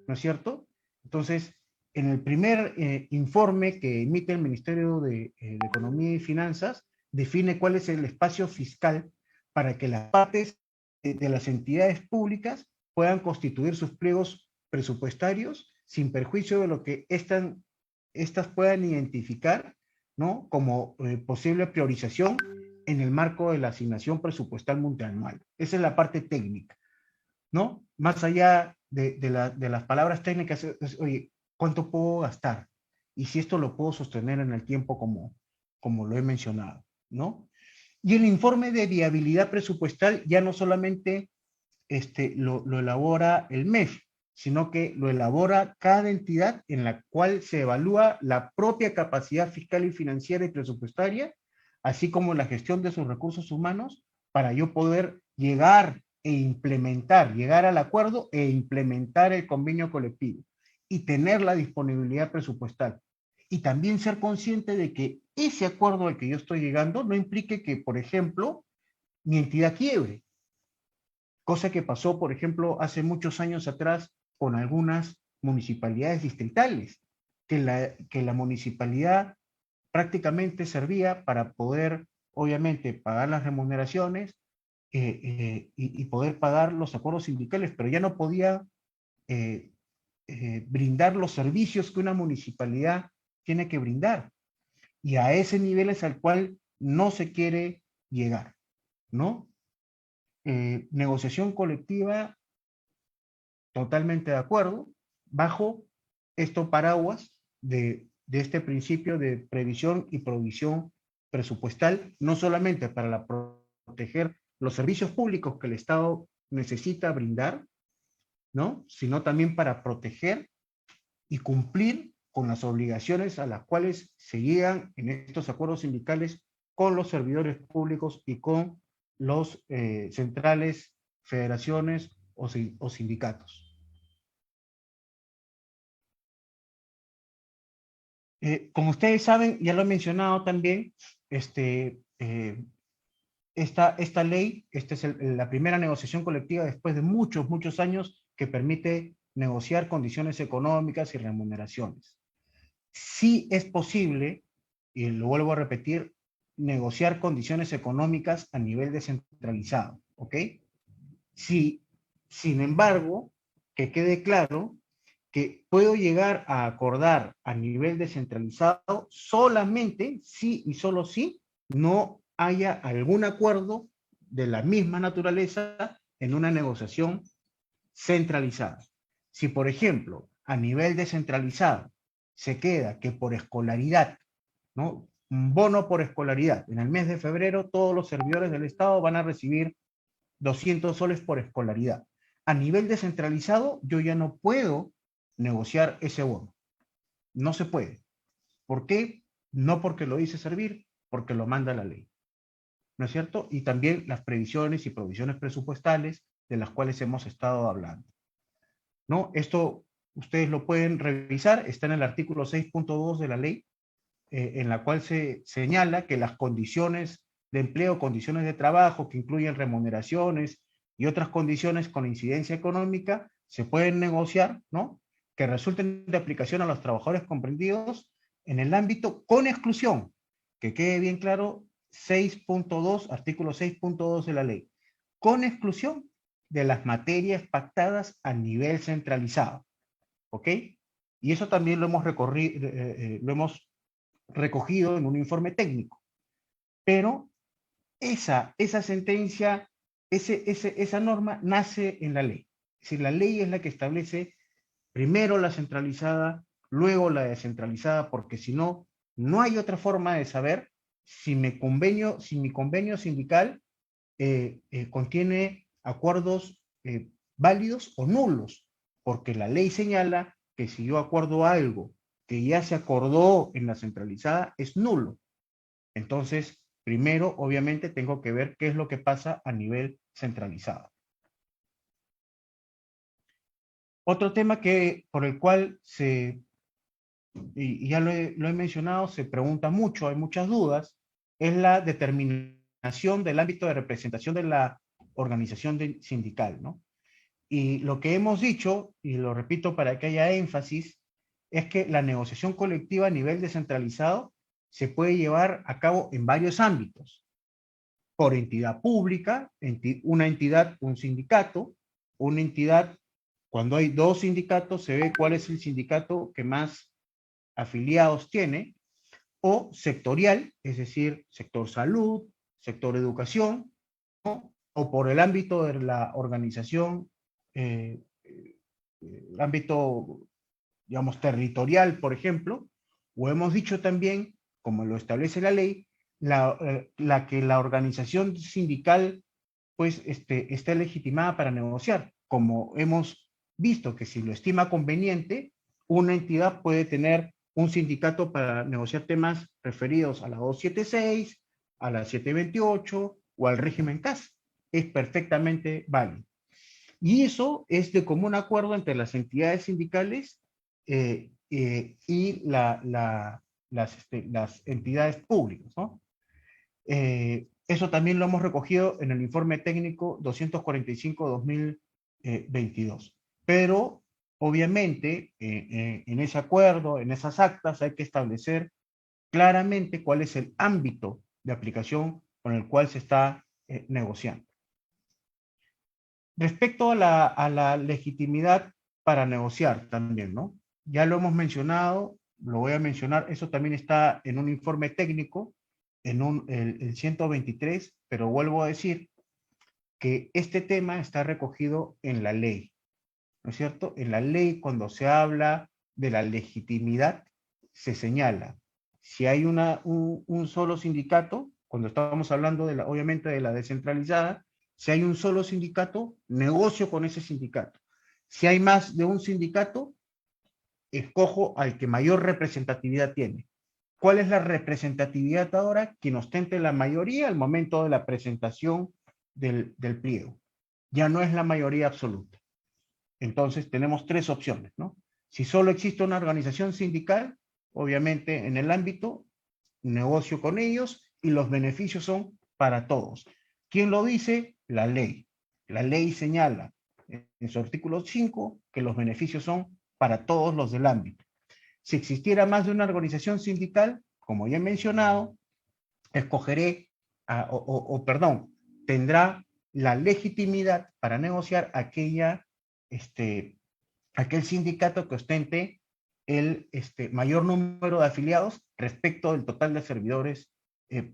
B: ¿No es cierto? Entonces, en el primer informe que emite el Ministerio de Economía y Finanzas, define cuál es el espacio fiscal para que las partes de las entidades públicas puedan constituir sus pliegos presupuestarios sin perjuicio de lo que estas puedan identificar, ¿no?, como posible priorización en el marco de la asignación presupuestal multianual. Esa es la parte técnica, ¿no? Más allá de las palabras técnicas, oye, ¿cuánto puedo gastar? Y si esto lo puedo sostener en el tiempo como lo he mencionado, ¿no? Y el informe de viabilidad presupuestal ya no solamente lo elabora el MEF, sino que lo elabora cada entidad en la cual se evalúa la propia capacidad fiscal y financiera y presupuestaria, así como la gestión de sus recursos humanos, para yo poder llegar al acuerdo e implementar el convenio colectivo y tener la disponibilidad presupuestal. Y también ser consciente de que ese acuerdo al que yo estoy llegando no implique que, por ejemplo, mi entidad quiebre, cosa que pasó, por ejemplo, hace muchos años atrás con algunas municipalidades distritales, que la municipalidad prácticamente servía para poder, obviamente, pagar las remuneraciones y poder pagar los acuerdos sindicales, pero ya no podía brindar los servicios que una municipalidad tiene que brindar. Y a ese nivel es al cual no se quiere llegar, ¿no? Negociación colectiva, totalmente de acuerdo, bajo estos paraguas de este principio de previsión y provisión presupuestal, no solamente para proteger los servicios públicos que el Estado necesita brindar, ¿no?, sino también para proteger y cumplir con las obligaciones a las cuales se llegan en estos acuerdos sindicales con los servidores públicos y con los centrales, federaciones o sindicatos. Como ustedes saben, ya lo he mencionado también, esta ley, esta es la primera negociación colectiva después de muchos, muchos años que permite negociar condiciones económicas y remuneraciones. Sí es posible, y lo vuelvo a repetir, negociar condiciones económicas a nivel descentralizado, ¿ok? Sí, sin embargo, que quede claro que puedo llegar a acordar a nivel descentralizado solamente si y solo si no haya algún acuerdo de la misma naturaleza en una negociación centralizada. Si, por ejemplo, a nivel descentralizado se queda que por escolaridad, ¿no? Un bono por escolaridad. En el mes de febrero todos los servidores del Estado van a recibir 200 soles por escolaridad. A nivel descentralizado yo ya no puedo negociar ese bono. No se puede. ¿Por qué? No porque lo hice servir, porque lo manda la ley. ¿No es cierto? Y también las previsiones y provisiones presupuestales de las cuales hemos estado hablando. ¿No? Esto ustedes lo pueden revisar, está en el artículo 6.2 de la ley, en la cual se señala que las condiciones de empleo, condiciones de trabajo, que incluyen remuneraciones y otras condiciones con incidencia económica, se pueden negociar, ¿no? Que resulten de aplicación a los trabajadores comprendidos en el ámbito con exclusión, que quede bien claro, 6.2, artículo 6.2 de la ley, con exclusión de las materias pactadas a nivel centralizado, ¿ok? Y eso también lo hemos recogido en un informe técnico. Pero esa sentencia, esa norma nace en la ley. Es decir, la ley es la que establece primero la centralizada, luego la descentralizada, porque si no, no hay otra forma de saber si mi convenio sindical contiene acuerdos válidos o nulos, porque la ley señala que si yo acuerdo algo que ya se acordó en la centralizada, es nulo. Entonces, primero, obviamente, tengo que ver qué es lo que pasa a nivel centralizado. Otro tema por el cual y ya lo he mencionado, se pregunta mucho, hay muchas dudas, es la determinación del ámbito de representación de la organización sindical, ¿no? Y lo que hemos dicho, y lo repito para que haya énfasis, es que la negociación colectiva a nivel descentralizado se puede llevar a cabo en varios ámbitos. Por entidad pública, una entidad, un sindicato, una entidad, cuando hay dos sindicatos, se ve cuál es el sindicato que más afiliados tiene, o sectorial, es decir, sector salud, sector educación, ¿no? O por el ámbito de la organización, el ámbito, digamos, territorial, por ejemplo, o hemos dicho también, como lo establece la ley, que la organización sindical pues esté legitimada para negociar, como hemos visto que si lo estima conveniente, una entidad puede tener un sindicato para negociar temas referidos a la 276, a la 728 o al régimen CAS. Es perfectamente válido. Y eso es de común acuerdo entre las entidades sindicales y las entidades públicas, ¿no? Eso también lo hemos recogido en el informe técnico 245-2022. Pero, obviamente, en ese acuerdo, en esas actas, hay que establecer claramente cuál es el ámbito de aplicación con el cual se está negociando. Respecto a la legitimidad para negociar también, ¿no? Ya lo hemos mencionado, lo voy a mencionar, eso también está en un informe técnico, en el 123, pero vuelvo a decir que este tema está recogido en la ley, ¿no es cierto? En la ley, cuando se habla de la legitimidad, se señala, si hay un solo sindicato, cuando estamos hablando obviamente de la descentralizada, si hay un solo sindicato, negocio con ese sindicato. Si hay más de un sindicato, escojo al que mayor representatividad tiene. ¿Cuál es la representatividad ahora? Quien ostente la mayoría al momento de la presentación del pliego. Ya no es la mayoría absoluta. Entonces tenemos tres opciones, ¿no? Si solo existe una organización sindical, obviamente en el ámbito, negocio con ellos y los beneficios son para todos. ¿Quién lo dice? La ley. La ley señala en su artículo 5 que los beneficios son para todos los del ámbito. Si existiera más de una organización sindical, como ya he mencionado, escogeré, tendrá la legitimidad para negociar aquel sindicato que ostente el mayor número de afiliados respecto del total de servidores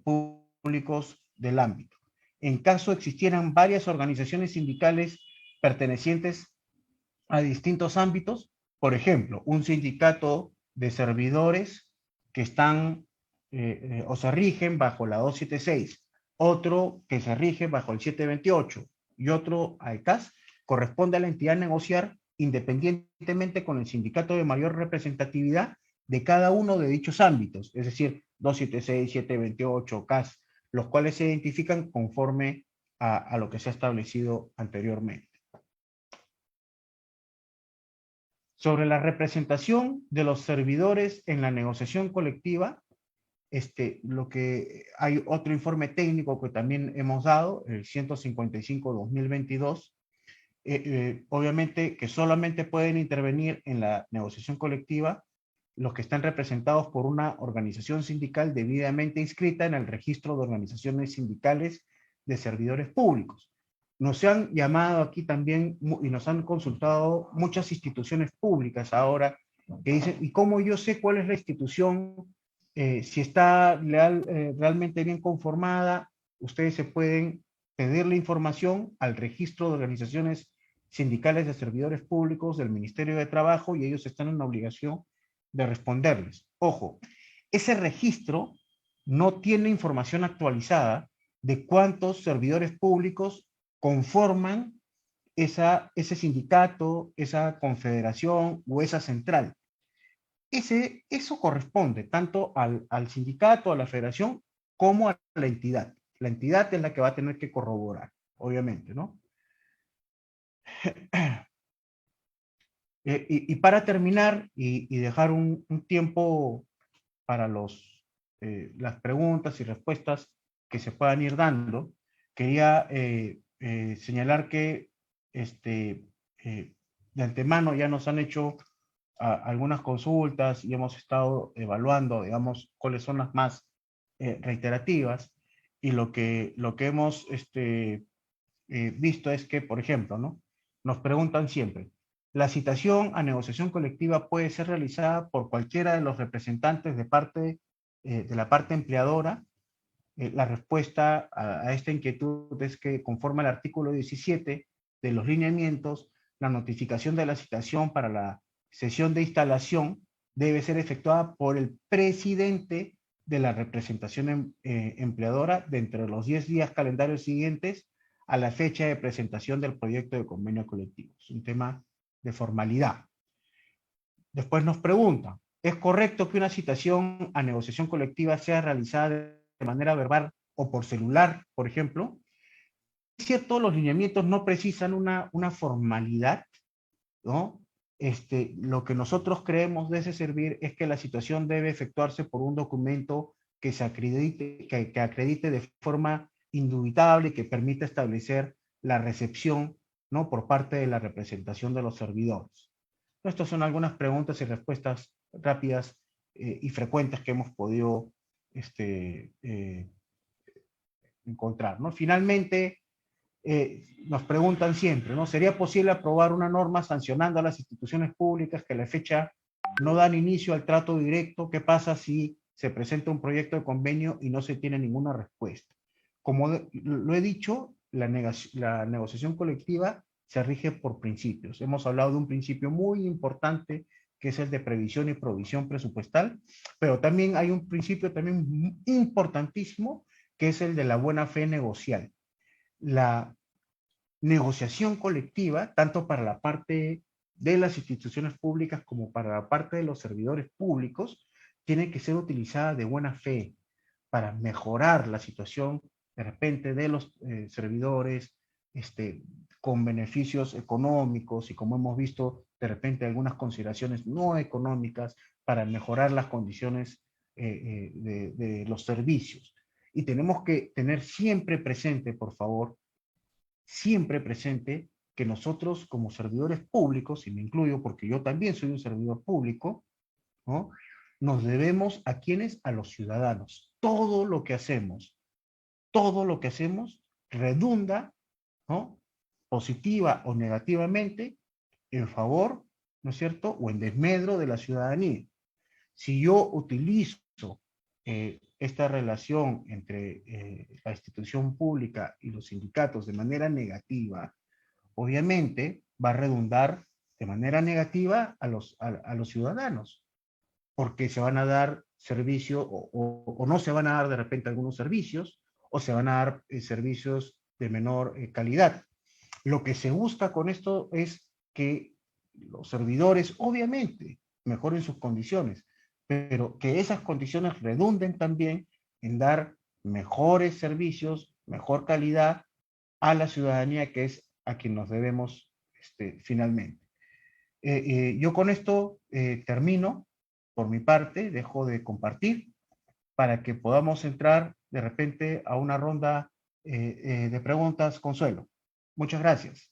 B: públicos del ámbito. En caso existieran varias organizaciones sindicales pertenecientes a distintos ámbitos. Por ejemplo, un sindicato de servidores que están o se rigen bajo la 276, otro que se rige bajo el 728 y otro AECAS, corresponde a la entidad negociar independientemente con el sindicato de mayor representatividad de cada uno de dichos ámbitos, es decir, 276, 728, CAS, los cuales se identifican conforme a lo que se ha establecido anteriormente. Sobre la representación de los servidores en la negociación colectiva, lo que hay otro informe técnico que también hemos dado, el 155-2022, obviamente que solamente pueden intervenir en la negociación colectiva los que están representados por una organización sindical debidamente inscrita en el registro de organizaciones sindicales de servidores públicos. Nos han llamado aquí también y nos han consultado muchas instituciones públicas ahora que dicen, ¿y cómo yo sé cuál es la institución? Si está realmente bien conformada, ustedes se pueden pedir la información al registro de organizaciones sindicales de servidores públicos del Ministerio de Trabajo y ellos están en la obligación de responderles. Ojo, ese registro no tiene información actualizada de cuántos servidores públicos conforman ese sindicato, esa confederación o esa central. Eso corresponde tanto al sindicato, a la federación, como a la entidad. La entidad es la que va a tener que corroborar, obviamente, ¿no? Y para terminar y dejar un tiempo para las preguntas y respuestas que se puedan ir dando, quería señalar que de antemano ya nos han hecho algunas consultas y hemos estado evaluando, digamos, cuáles son las más reiterativas, y lo que hemos visto es que, por ejemplo, ¿no? Nos preguntan siempre, ¿la citación a negociación colectiva puede ser realizada por cualquiera de los representantes de la parte empleadora? La respuesta a esta inquietud es que conforme al artículo 17 de los lineamientos, la notificación de la citación para la sesión de instalación debe ser efectuada por el presidente de la representación empleadora dentro de los 10 días calendarios siguientes a la fecha de presentación del proyecto de convenio colectivo. Es un tema de formalidad. Después nos preguntan, ¿es correcto que una citación a negociación colectiva sea realizada de manera verbal o por celular, por ejemplo? Es cierto, los lineamientos no precisan una formalidad, ¿no? Lo que nosotros creemos de ese servir es que la citación debe efectuarse por un documento que se acredite, que acredite de forma indubitable y que permita establecer la recepción, ¿no? Por parte de la representación de los servidores. Estas son algunas preguntas y respuestas rápidas y frecuentes que hemos podido encontrar, ¿no? Finalmente, nos preguntan siempre, ¿no? ¿Sería posible aprobar una norma sancionando a las instituciones públicas que a la fecha no dan inicio al trato directo? ¿Qué pasa si se presenta un proyecto de convenio y no se tiene ninguna respuesta? Como lo he dicho, la negociación colectiva se rige por principios. Hemos hablado de un principio muy importante que es el de previsión y provisión presupuestal, pero también hay un principio también importantísimo que es el de la buena fe negocial. La negociación colectiva, tanto para la parte de las instituciones públicas como para la parte de los servidores públicos, tiene que ser utilizada de buena fe para mejorar la situación de repente de los servidores, con beneficios económicos y, como hemos visto, de repente algunas consideraciones no económicas para mejorar las condiciones de los servicios. Y tenemos que tener siempre presente, por favor, siempre presente que nosotros como servidores públicos, y me incluyo porque yo también soy un servidor público, ¿no? Nos debemos a quienes, a los ciudadanos. Todo lo que hacemos redunda, ¿no? Positiva o negativamente en favor, ¿no es cierto?, o en desmedro de la ciudadanía. Si yo utilizo esta relación entre la institución pública y los sindicatos de manera negativa, obviamente va a redundar de manera negativa a los ciudadanos, porque se van a dar servicios o no se van a dar de repente algunos servicios, o se van a dar servicios de menor calidad. Lo que se busca con esto es que los servidores, obviamente, mejoren sus condiciones, pero que esas condiciones redunden también en dar mejores servicios, mejor calidad a la ciudadanía, que es a quien nos debemos finalmente. Yo con esto termino, por mi parte, dejo de compartir para que podamos entrar de repente a una ronda de preguntas. Consuelo, muchas gracias.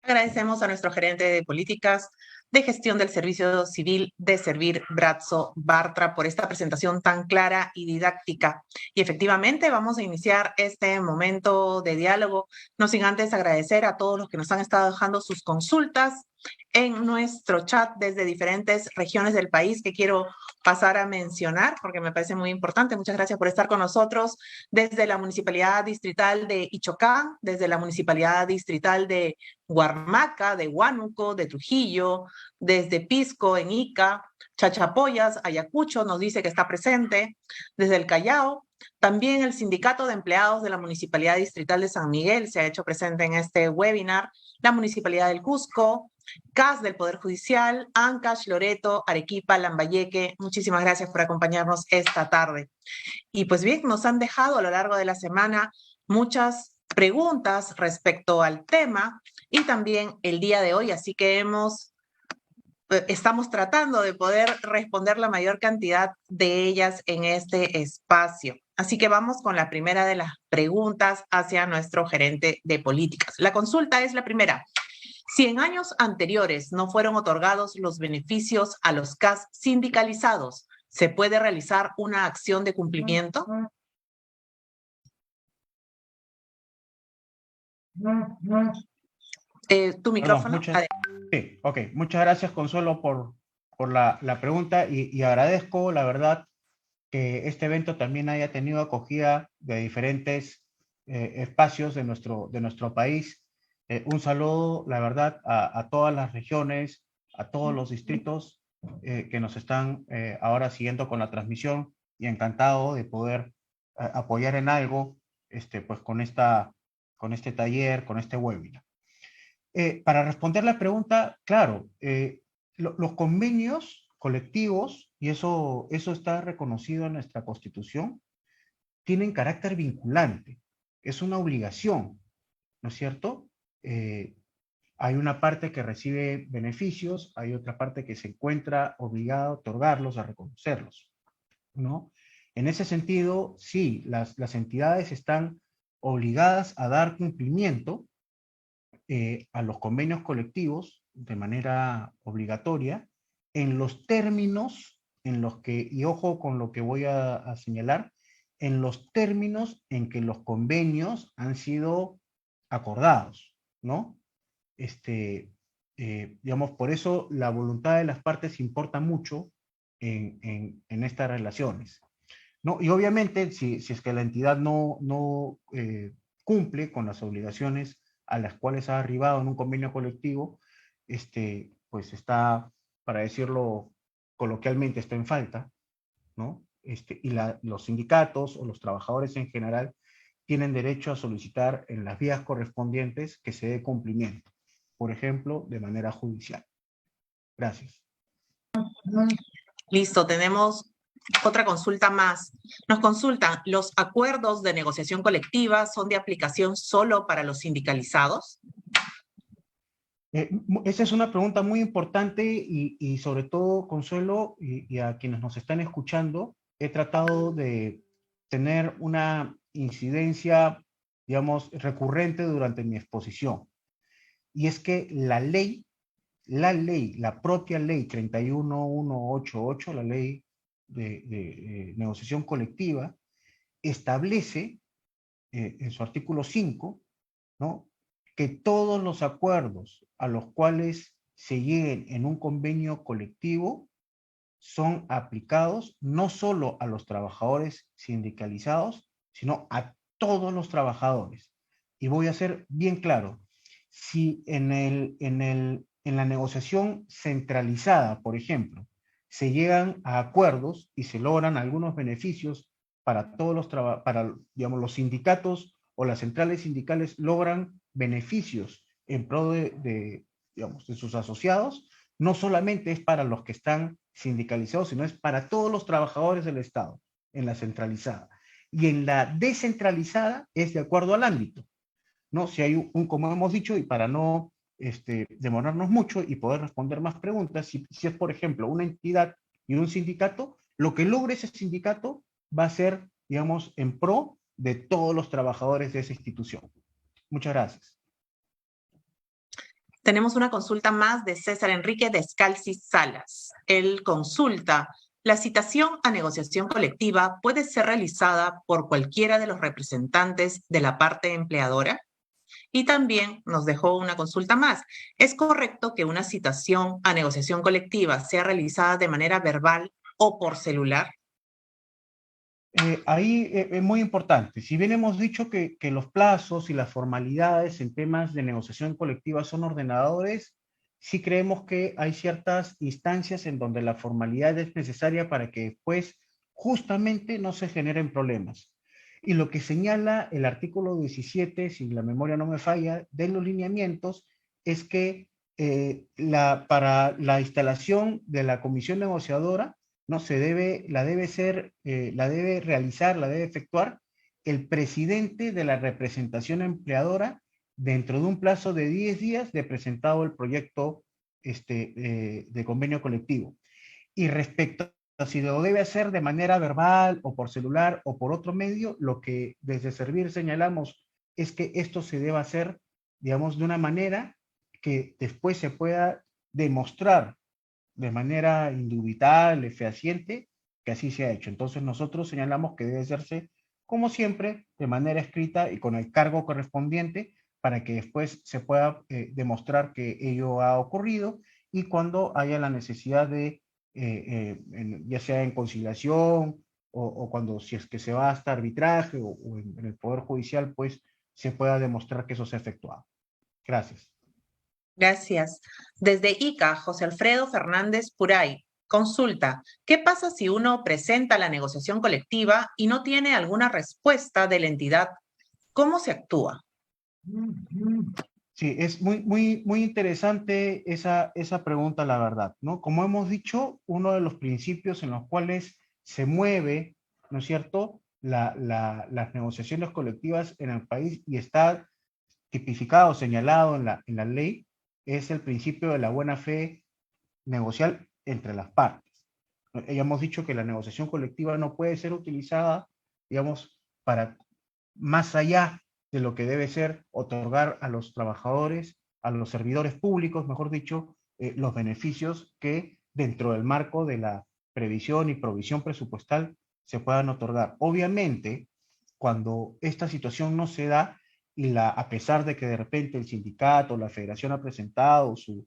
A: Agradecemos a nuestro gerente de políticas de gestión del Servicio Civil de Servir, Brazzo Bartra, por esta presentación tan clara y didáctica. Y efectivamente vamos a iniciar este momento de diálogo, no sin antes agradecer a todos los que nos han estado dejando sus consultas en nuestro chat desde diferentes regiones del país, que quiero pasar a mencionar porque me parece muy importante. Muchas gracias por estar con nosotros desde la Municipalidad Distrital de Ichocán, desde la Municipalidad Distrital de Huarmaca, de Huánuco, de Trujillo, desde Pisco, en Ica, Chachapoyas, Ayacucho, nos dice que está presente, desde el Callao. También el Sindicato de Empleados de la Municipalidad Distrital de San Miguel se ha hecho presente en este webinar, la Municipalidad del Cusco, CAS del Poder Judicial, Ancash, Loreto, Arequipa, Lambayeque. Muchísimas gracias por acompañarnos esta tarde. Y pues bien, nos han dejado a lo largo de la semana muchas preguntas respecto al tema y también el día de hoy, así que estamos tratando de poder responder la mayor cantidad de ellas en este espacio. Así que vamos con la primera de las preguntas hacia nuestro gerente de políticas. La consulta es la primera. Si en años anteriores no fueron otorgados los beneficios a los CAS sindicalizados, ¿se puede realizar una acción de cumplimiento? Tu micrófono.
B: Sí, ok. Muchas gracias, Consuelo, por la pregunta y agradezco, la verdad, que este evento también haya tenido acogida de diferentes espacios de nuestro país. Un saludo, la verdad, a todas las regiones, a todos los distritos que nos están ahora siguiendo con la transmisión, y encantado de poder apoyar en algo pues con este taller, con este webinar. Para responder la pregunta, claro, los convenios colectivos, y eso está reconocido en nuestra Constitución, tienen carácter vinculante. Es una obligación, ¿no es cierto? Hay una parte que recibe beneficios, hay otra parte que se encuentra obligada a otorgarlos, a reconocerlos, ¿no? En ese sentido, sí, las entidades están obligadas a dar cumplimiento a los convenios colectivos de manera obligatoria en los términos en los que, y ojo con lo que voy a señalar, en los términos en que los convenios han sido acordados, ¿no? Digamos, por eso la voluntad de las partes importa mucho en estas relaciones, ¿no? Y obviamente, si es que la entidad no cumple con las obligaciones a las cuales ha arribado en un convenio colectivo, pues está, para decirlo coloquialmente, está en falta, ¿no? Y los sindicatos o los trabajadores en general tienen derecho a solicitar en las vías correspondientes que se dé cumplimiento, por ejemplo, de manera judicial. Gracias.
A: Listo, tenemos otra consulta más. Nos consultan, ¿los acuerdos de negociación colectiva son de aplicación solo para los sindicalizados?
B: Esa es una pregunta muy importante y sobre todo, Consuelo, y a quienes nos están escuchando, he tratado de tener una incidencia, digamos, recurrente durante mi exposición. Y es que la propia ley 31188, la ley de negociación colectiva, establece en su artículo 5, ¿no?, que todos los acuerdos a los cuales se lleguen en un convenio colectivo son aplicados no solo a los trabajadores sindicalizados, sino a todos los trabajadores. Y voy a ser bien claro, si en la negociación centralizada, por ejemplo, se llegan a acuerdos y se logran algunos beneficios para todos digamos, los sindicatos o las centrales sindicales logran beneficios en pro digamos, de sus asociados, no solamente es para los que están sindicalizados, sino es para todos los trabajadores del Estado en la centralizada. Y en la descentralizada es de acuerdo al ámbito, ¿no? Si hay como hemos dicho, y para no demorarnos mucho y poder responder más preguntas, si es, por ejemplo, una entidad y un sindicato, lo que logre ese sindicato va a ser, digamos, en pro de todos los trabajadores de esa institución. Muchas gracias.
A: Tenemos una consulta más de César Enrique Descalzi Salas. Él consulta, ¿la citación a negociación colectiva puede ser realizada por cualquiera de los representantes de la parte empleadora? Y también nos dejó una consulta más. ¿Es correcto que una citación a negociación colectiva sea realizada de manera verbal o por celular?
B: Ahí es muy importante. Si bien hemos dicho que los plazos y las formalidades en temas de negociación colectiva son ordenadores, sí creemos que hay ciertas instancias en donde la formalidad es necesaria para que después justamente no se generen problemas. Y lo que señala el artículo 17, si la memoria no me falla, de los lineamientos, es que para la instalación de la comisión negociadora, no se debe, la debe realizar, la debe efectuar el presidente de la representación empleadora dentro de un plazo de 10 días de presentado el proyecto de convenio colectivo. Y respecto a si lo debe hacer de manera verbal o por celular o por otro medio, lo que desde Servir señalamos es que esto se debe hacer, digamos, de una manera que después se pueda demostrar de manera indubitable, fehaciente, que así se ha hecho. Entonces nosotros señalamos que debe hacerse, como siempre, de manera escrita y con el cargo correspondiente para que después se pueda demostrar que ello ha ocurrido y cuando haya la necesidad de, ya sea en conciliación o cuando si es que se va hasta arbitraje o en el Poder Judicial, pues se pueda demostrar que eso se ha efectuado. Gracias.
A: Gracias. Desde ICA, José Alfredo Fernández Puray. Consulta, ¿qué pasa si uno presenta la negociación colectiva y no tiene alguna respuesta de la entidad? ¿Cómo se actúa?
B: Sí, es muy interesante esa pregunta, la verdad, ¿no? Como hemos dicho, uno de los principios en los cuales se mueve, ¿no es cierto?, las negociaciones colectivas en el país y está tipificado, señalado en la ley, es el principio de la buena fe negocial entre las partes. Ya hemos dicho que la negociación colectiva no puede ser utilizada, digamos, para más allá de lo que debe ser otorgar a los trabajadores, a los servidores públicos, mejor dicho, los beneficios que dentro del marco de la previsión y provisión presupuestal se puedan otorgar. Obviamente, cuando esta situación no se da y a pesar de que de repente el sindicato, la federación ha presentado su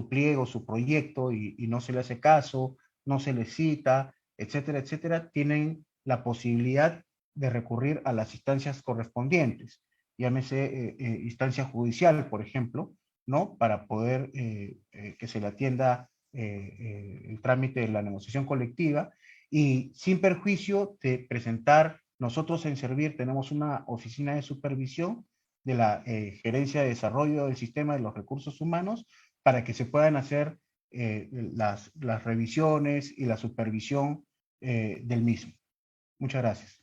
B: pliego, su proyecto y no se le hace caso, no se le cita, etcétera, etcétera, tienen la posibilidad de recurrir a las instancias correspondientes, llámese instancia judicial, por ejemplo, ¿no? Para poder que se le atienda el trámite de la negociación colectiva y sin perjuicio de presentar, nosotros en Servir tenemos una oficina de supervisión de la Gerencia de Desarrollo del Sistema de los Recursos Humanos para que se puedan hacer las revisiones y la supervisión del mismo. Muchas gracias.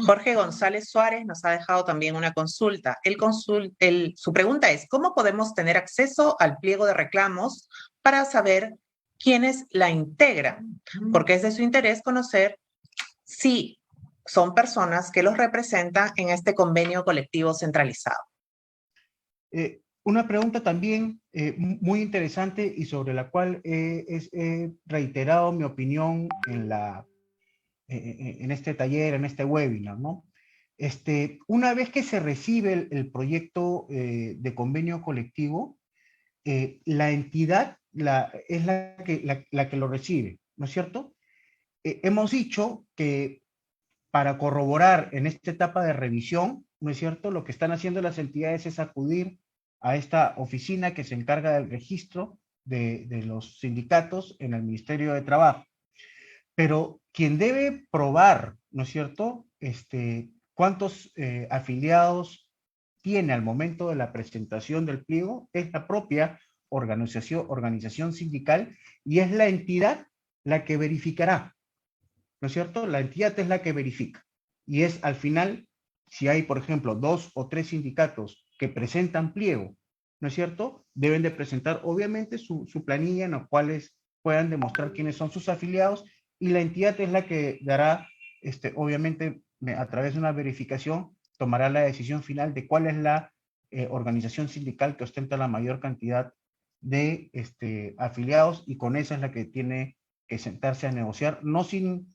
A: Jorge González Suárez nos ha dejado también una consulta. Su pregunta es, ¿cómo podemos tener acceso al pliego de reclamos para saber quiénes la integran? Porque es de su interés conocer si son personas que los representan en este convenio colectivo centralizado.
B: Una pregunta también muy interesante y sobre la cual he reiterado mi opinión en este taller, en este webinar, ¿no? Una vez que se recibe el proyecto de convenio colectivo, la entidad es la que lo recibe, ¿no es cierto? Hemos dicho que para corroborar en esta etapa de revisión, ¿no es cierto? Lo que están haciendo las entidades es acudir a esta oficina que se encarga del registro de los sindicatos en el Ministerio de Trabajo. Pero quien debe probar, ¿no es cierto?, cuántos afiliados tiene al momento de la presentación del pliego es la propia organización sindical y es la entidad la que verificará, ¿no es cierto? La entidad es la que verifica. Y es al final, si hay, por ejemplo, 2 o 3 sindicatos que presentan pliego, ¿no es cierto? Deben de presentar, obviamente, su planilla en los cuales puedan demostrar quiénes son sus afiliados y la entidad es la que dará, obviamente, a través de una verificación, tomará la decisión final de cuál es la organización sindical que ostenta la mayor cantidad de afiliados y con esa es la que tiene que sentarse a negociar, no sin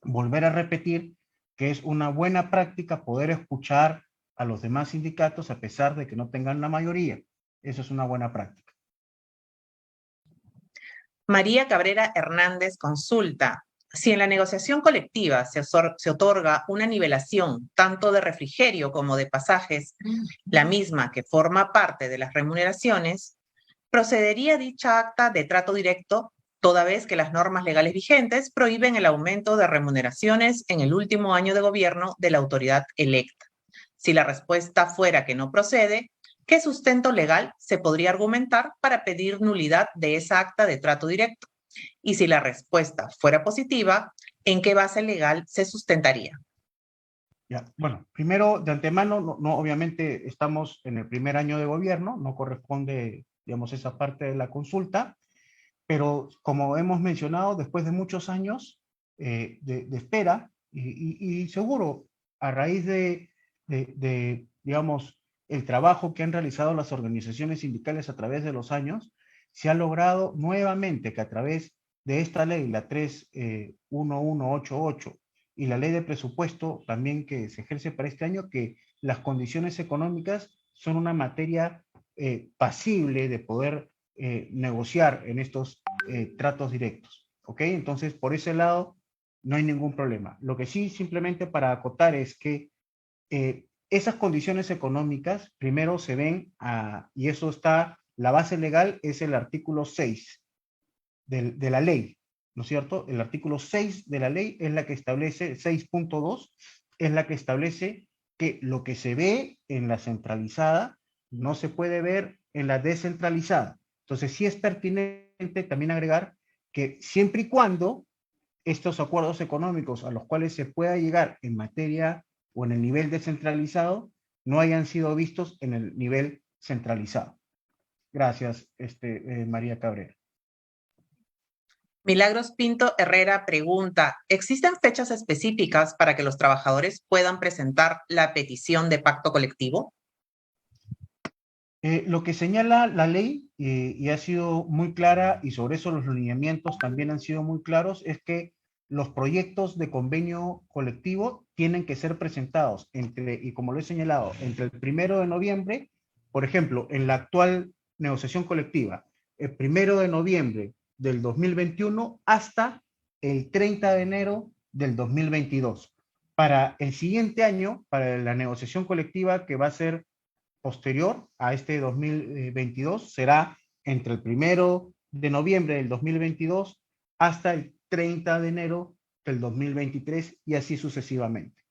B: volver a repetir que es una buena práctica poder escuchar a los demás sindicatos a pesar de que no tengan la mayoría. Eso es una buena práctica.
A: María Cabrera Hernández consulta, si en la negociación colectiva se otorga una nivelación tanto de refrigerio como de pasajes, la misma que forma parte de las remuneraciones, ¿procedería dicha acta de trato directo toda vez que las normas legales vigentes prohíben el aumento de remuneraciones en el último año de gobierno de la autoridad electa? Si la respuesta fuera que no procede, ¿qué sustento legal se podría argumentar para pedir nulidad de esa acta de trato directo? Y si la respuesta fuera positiva, ¿en qué base legal se sustentaría?
B: Ya, bueno, primero, de antemano, obviamente estamos en el primer año de gobierno, no corresponde, digamos, esa parte de la consulta, pero como hemos mencionado, después de muchos años de espera y seguro a raíz digamos, el trabajo que han realizado las organizaciones sindicales a través de los años, se ha logrado nuevamente que a través de esta ley, la 31188, y la ley de presupuesto también que se ejerce para este año, que las condiciones económicas son una materia pasible de poder negociar en estos tratos directos. ¿Ok? Entonces, por ese lado, no hay ningún problema. Lo que sí, simplemente para acotar, es que esas condiciones económicas primero se ven, y eso está, la base legal es el artículo 6 de la ley, ¿no es cierto? El artículo 6 de la ley es la que establece, 6.2, es la que establece que lo que se ve en la centralizada no se puede ver en la descentralizada. Entonces, sí es pertinente también agregar que siempre y cuando estos acuerdos económicos a los cuales se pueda llegar en materia o en el nivel descentralizado no hayan sido vistos en el nivel centralizado. Gracias, María Cabrera.
A: Milagros Pinto Herrera pregunta, ¿existen fechas específicas para que los trabajadores puedan presentar la petición de pacto colectivo?
B: Lo que señala la ley, y ha sido muy clara, y sobre eso los lineamientos también han sido muy claros, es que los proyectos de convenio colectivo tienen que ser presentados y como lo he señalado, entre el 1 de noviembre, por ejemplo, en la actual negociación colectiva, el 1 de noviembre del 2021 hasta el 30 de enero del 2022. Para el siguiente año, para la negociación colectiva que va a ser posterior a este 2022, será entre el 1 de noviembre del 2022 hasta el 30 de enero del 2023 y así sucesivamente.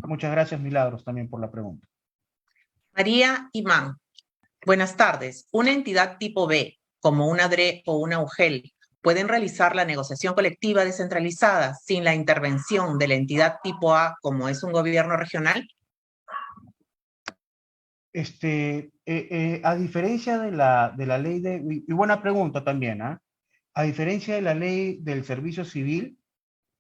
B: Muchas gracias, Milagros, también por la pregunta.
A: María Imán, buenas tardes. ¿Una entidad tipo B, como una DRE o una UGEL, pueden realizar la negociación colectiva descentralizada sin la intervención de la entidad tipo A, como es un gobierno regional?
B: A diferencia de la ley y buena pregunta también, ¿ah? A diferencia de la ley del servicio civil,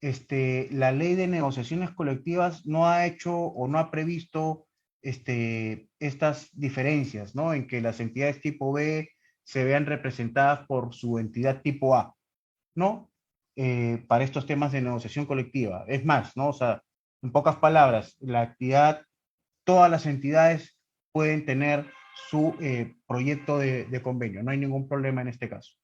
B: la ley de negociaciones colectivas no ha hecho o no ha previsto estas diferencias, ¿no? En que las entidades tipo B se vean representadas por su entidad tipo A, ¿no? Para estos temas de negociación colectiva. Es más, ¿no? O sea, en pocas palabras, la actividad, todas las entidades pueden tener su proyecto de convenio. No hay ningún problema en este caso.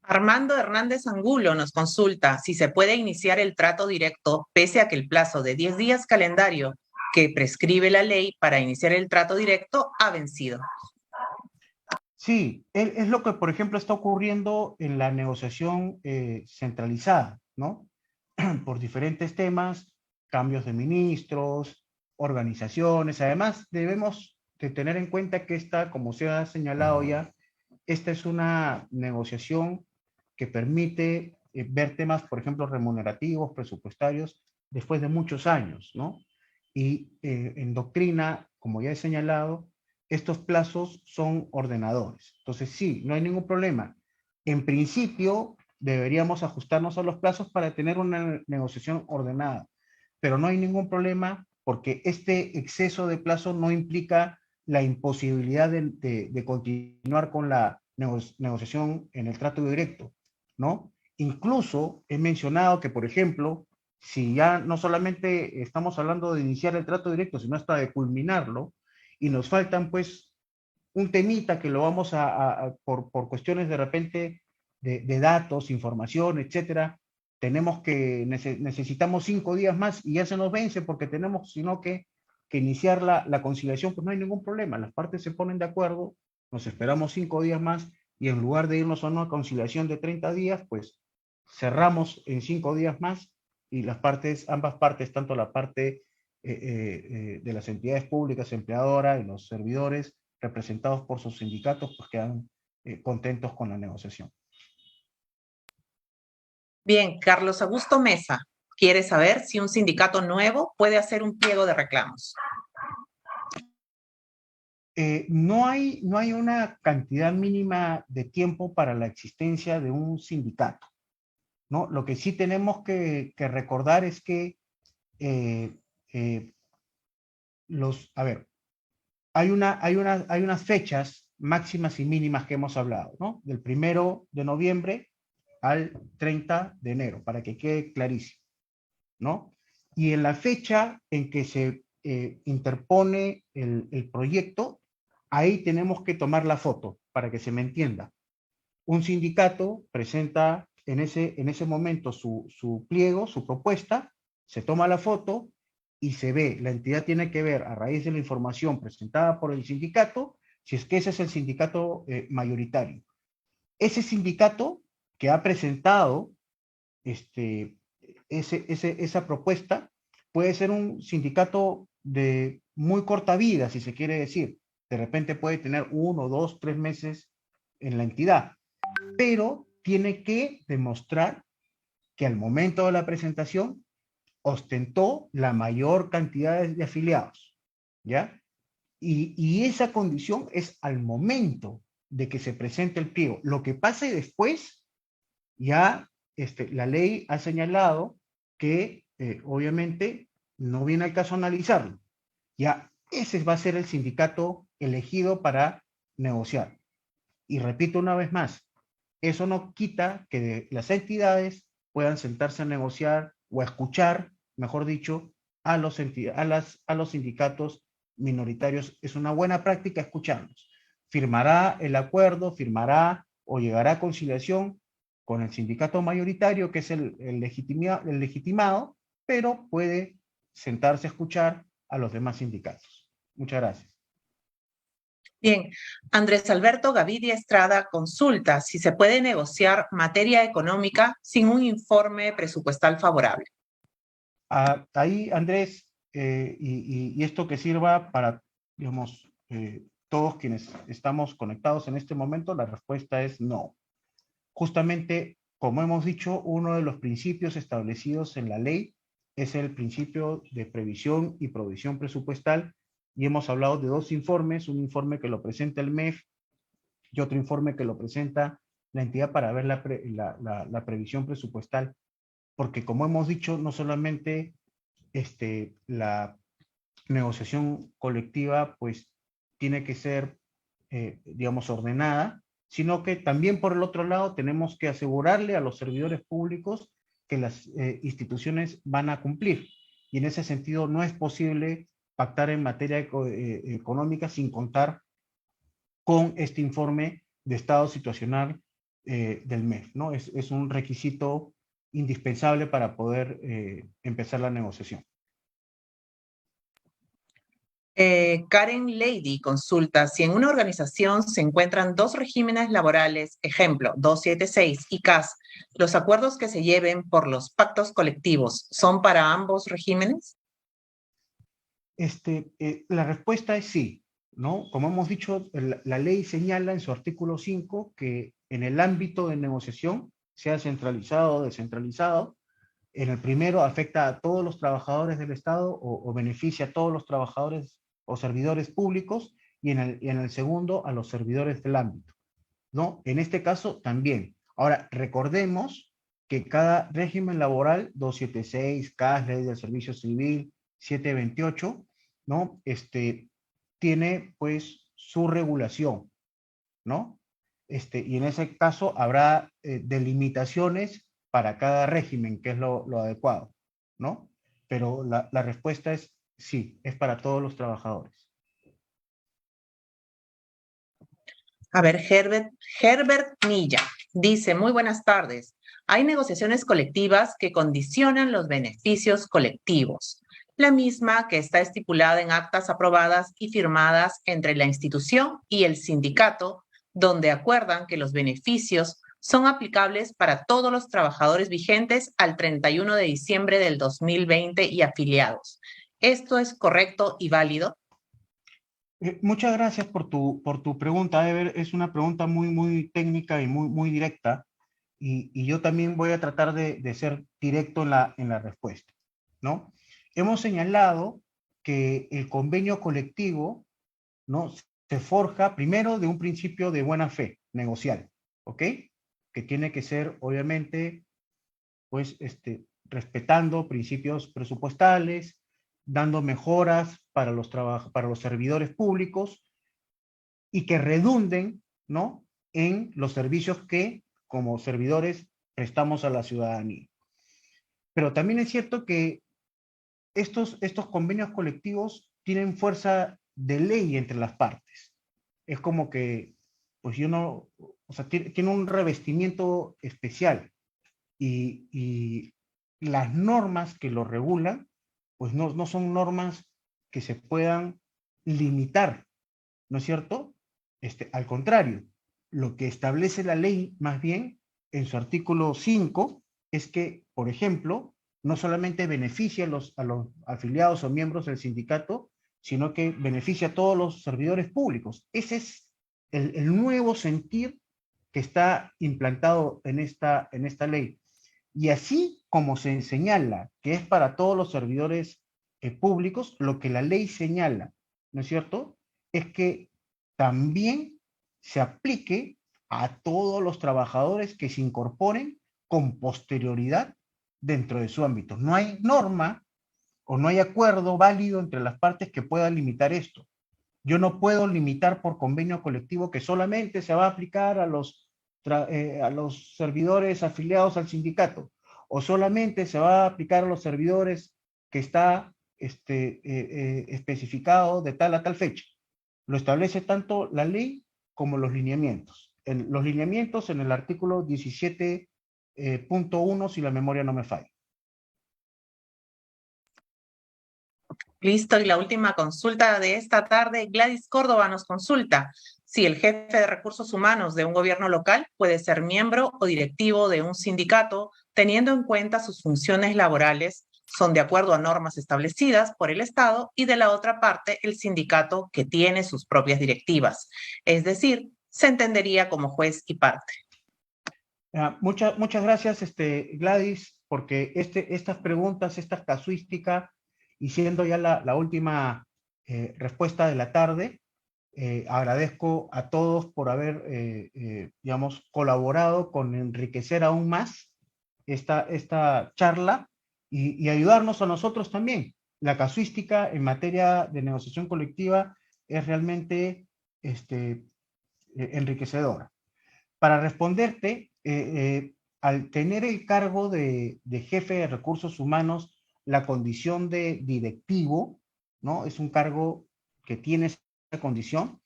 A: Armando Hernández Angulo nos consulta si se puede iniciar el trato directo pese a que el plazo de 10 días calendario que prescribe la ley para iniciar el trato directo ha vencido.
B: Sí, es lo que, por ejemplo, está ocurriendo en la negociación centralizada, ¿no? Por diferentes temas, cambios de ministros, organizaciones. Además, debemos de tener en cuenta que esta, como se ha señalado ya, esta es una negociación que permite ver temas, por ejemplo, remunerativos, presupuestarios, después de muchos años, ¿no? Y en doctrina, como ya he señalado, estos plazos son ordenadores. Entonces, sí, no hay ningún problema. En principio, deberíamos ajustarnos a los plazos para tener una negociación ordenada, pero no hay ningún problema porque este exceso de plazo no implica la imposibilidad de continuar con la negociación en el trato directo, ¿no? Incluso he mencionado que, por ejemplo, si ya no solamente estamos hablando de iniciar el trato directo, sino hasta de culminarlo, y nos faltan pues un temita que lo vamos por cuestiones de repente de datos, información, etcétera, tenemos que, necesitamos 5 días más y ya se nos vence porque tenemos, sino que iniciar la conciliación, pues no hay ningún problema, las partes se ponen de acuerdo, nos esperamos 5 días más y en lugar de irnos a una conciliación de 30 días, pues cerramos en 5 días más y las partes, ambas partes, tanto la parte de las entidades públicas, empleadoras y los servidores representados por sus sindicatos, pues quedan contentos con la negociación.
A: Bien, Carlos Augusto Mesa quiere saber si un sindicato nuevo puede hacer un pliego de reclamos.
B: No hay una cantidad mínima de tiempo para la existencia de un sindicato, ¿no? Lo que sí tenemos que recordar es que a ver, hay unas fechas máximas y mínimas que hemos hablado, ¿no? Del 1 de noviembre al 30 de enero, para que quede clarísimo, ¿no? Y en la fecha en que se interpone el proyecto, ahí tenemos que tomar la foto, para que se me entienda. Un sindicato presenta en ese momento su pliego, su propuesta, se toma la foto y se ve, la entidad tiene que ver a raíz de la información presentada por el sindicato, si es que ese es el sindicato mayoritario. Ese sindicato que ha presentado esa propuesta puede ser un sindicato de muy corta vida, si se quiere decir. De repente puede tener 1, 2, 3 meses en la entidad, pero tiene que demostrar que al momento de la presentación ostentó la mayor cantidad de afiliados, ¿ya? Y esa condición es al momento de que se presente el pliego. Lo que pase después, ya la ley ha señalado que obviamente no viene al caso analizarlo. Ya ese va a ser el sindicato elegido para negociar. Y repito una vez más, eso no quita que las entidades puedan sentarse a negociar o a escuchar, mejor dicho, a los sindicatos minoritarios. Es una buena práctica escucharlos. Firmará el acuerdo, firmará o llegará a conciliación con el sindicato mayoritario, que es el legitimado, pero puede sentarse a escuchar a los demás sindicatos. Muchas gracias.
A: Bien, Andrés Alberto Gavidia Estrada consulta si se puede negociar materia económica sin un informe presupuestal favorable.
B: Ahí, Andrés, y esto que sirva para, digamos, todos quienes estamos conectados en este momento, la respuesta es no. Justamente, como hemos dicho, uno de los principios establecidos en la ley es el principio de previsión y provisión presupuestal, y hemos hablado de dos informes, un informe que lo presenta el MEF y otro informe que lo presenta la entidad para ver la previsión presupuestal, porque como hemos dicho, no solamente la negociación colectiva pues tiene que ser, digamos, ordenada, sino que también por el otro lado tenemos que asegurarle a los servidores públicos que las instituciones van a cumplir. Y en ese sentido no es posible pactar en materia económica sin contar con este informe de estado situacional del MEF, ¿no? Es un requisito indispensable para poder empezar la negociación.
A: Karen Lady consulta si en una organización se encuentran dos regímenes laborales, ejemplo, 276 y CAS, ¿los acuerdos que se lleven por los pactos colectivos son para ambos regímenes?
B: La respuesta es sí, ¿no? Como hemos dicho, la ley señala en su artículo 5 que en el ámbito de negociación, sea centralizado o descentralizado, en el primero afecta a todos los trabajadores del Estado o beneficia a todos los trabajadores o servidores públicos y en el segundo a los servidores del ámbito, ¿no? En este caso también. Ahora, recordemos que cada régimen laboral, 276, CAS, Ley del Servicio Civil, 728, ¿no? Tiene pues su regulación, ¿no? Y en ese caso habrá delimitaciones para cada régimen, que es lo adecuado, ¿no? Pero la respuesta es sí, es para todos los trabajadores.
A: A ver, Herbert Milla dice, muy buenas tardes. Hay negociaciones colectivas que condicionan los beneficios colectivos, la misma que está estipulada en actas aprobadas y firmadas entre la institución y el sindicato, donde acuerdan que los beneficios son aplicables para todos los trabajadores vigentes al 31 de diciembre del 2020 y afiliados. ¿Esto es correcto y válido?
B: Muchas gracias por tu pregunta, Ever. Es una pregunta muy técnica y muy directa. Y yo también voy a tratar de ser directo en la respuesta, ¿no? Hemos señalado que el convenio colectivo, ¿no? Se forja primero de un principio de buena fe negocial, ¿ok? Que tiene que ser, obviamente, pues, respetando principios presupuestales, dando mejoras para para los servidores públicos y que redunden, ¿no? En los servicios que como servidores prestamos a la ciudadanía. Pero también es cierto que estos convenios colectivos tienen fuerza de ley entre las partes. Es como que, pues yo no, o sea, tiene un revestimiento especial y las normas que lo regulan, pues no son normas que se puedan limitar, ¿no es cierto? Al contrario, lo que establece la ley, más bien, en su artículo 5, es que, por ejemplo, no solamente beneficia a los afiliados o miembros del sindicato, sino que beneficia a todos los servidores públicos. Ese es el nuevo sentir que está implantado en esta ley. Y así como se señala que es para todos los servidores públicos, lo que la ley señala, ¿no es cierto? Es que también se aplique a todos los trabajadores que se incorporen con posterioridad dentro de su ámbito. No hay norma o no hay acuerdo válido entre las partes que pueda limitar esto. Yo no puedo limitar por convenio colectivo que solamente se va a aplicar a los servidores afiliados al sindicato o solamente se va a aplicar a los servidores que está especificado de tal a tal fecha. Lo establece tanto la ley como los lineamientos. Los lineamientos en el artículo 17.1, si la memoria no me falla.
A: Listo, y la última consulta de esta tarde, Gladys Córdoba nos consulta si el jefe de recursos humanos de un gobierno local puede ser miembro o directivo de un sindicato, teniendo en cuenta sus funciones laborales son de acuerdo a normas establecidas por el Estado y de la otra parte el sindicato que tiene sus propias directivas. Es decir, se entendería como juez y parte.
B: Muchas gracias, Gladys, porque estas preguntas, esta casuística, y siendo ya la última respuesta de la tarde, agradezco a todos por haber, digamos, colaborado con enriquecer aún más esta charla y ayudarnos a nosotros también. La casuística en materia de negociación colectiva es realmente enriquecedora. Para responderte, al tener el cargo de jefe de recursos humanos, la condición de directivo, ¿no? Es un cargo que tiene esa condición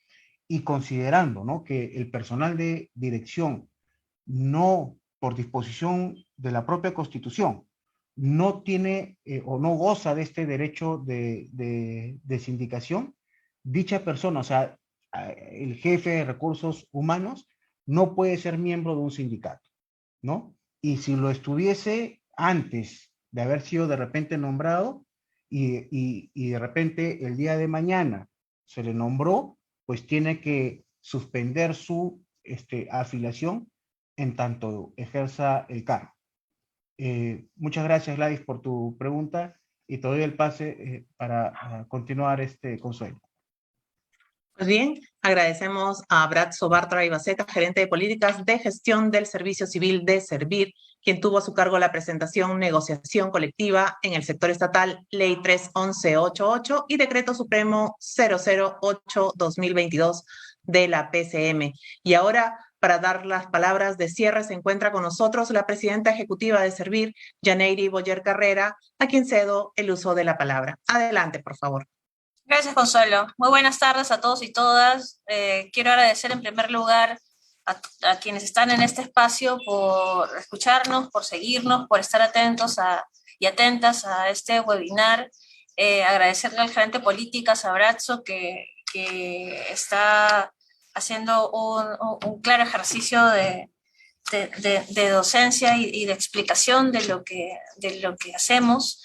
B: y considerando, ¿no? Que el personal de dirección no, por disposición de la propia Constitución, no tiene o no goza de este derecho de sindicación, dicha persona, o sea, el jefe de recursos humanos, no puede ser miembro de un sindicato, ¿no? Y si lo estuviese antes de haber sido de repente nombrado y de repente el día de mañana se le nombró, pues tiene que suspender su afiliación en tanto ejerza el cargo. Muchas gracias, Gladys, por tu pregunta y te doy el pase para continuar Consuelo.
A: Pues bien, agradecemos a Bratzo Bartra Ibaceta, gerente de políticas de gestión del Servicio Civil de Servir, quien tuvo a su cargo la presentación negociación colectiva en el sector estatal, Ley 3.1188 y Decreto Supremo 008-2022 de la PCM. Y ahora, para dar las palabras de cierre, se encuentra con nosotros la presidenta ejecutiva de Servir, Yaneiri Boyer Carrera, a quien cedo el uso de la palabra. Adelante, por favor.
C: Gracias, Consuelo. Muy buenas tardes a todos y todas. Quiero agradecer en primer lugar a quienes están en este espacio por escucharnos, por seguirnos, por estar atentos y atentas a este webinar. Agradecerle al gerente de políticas, a Bratzo, que está haciendo un claro ejercicio de docencia y de explicación de lo que hacemos.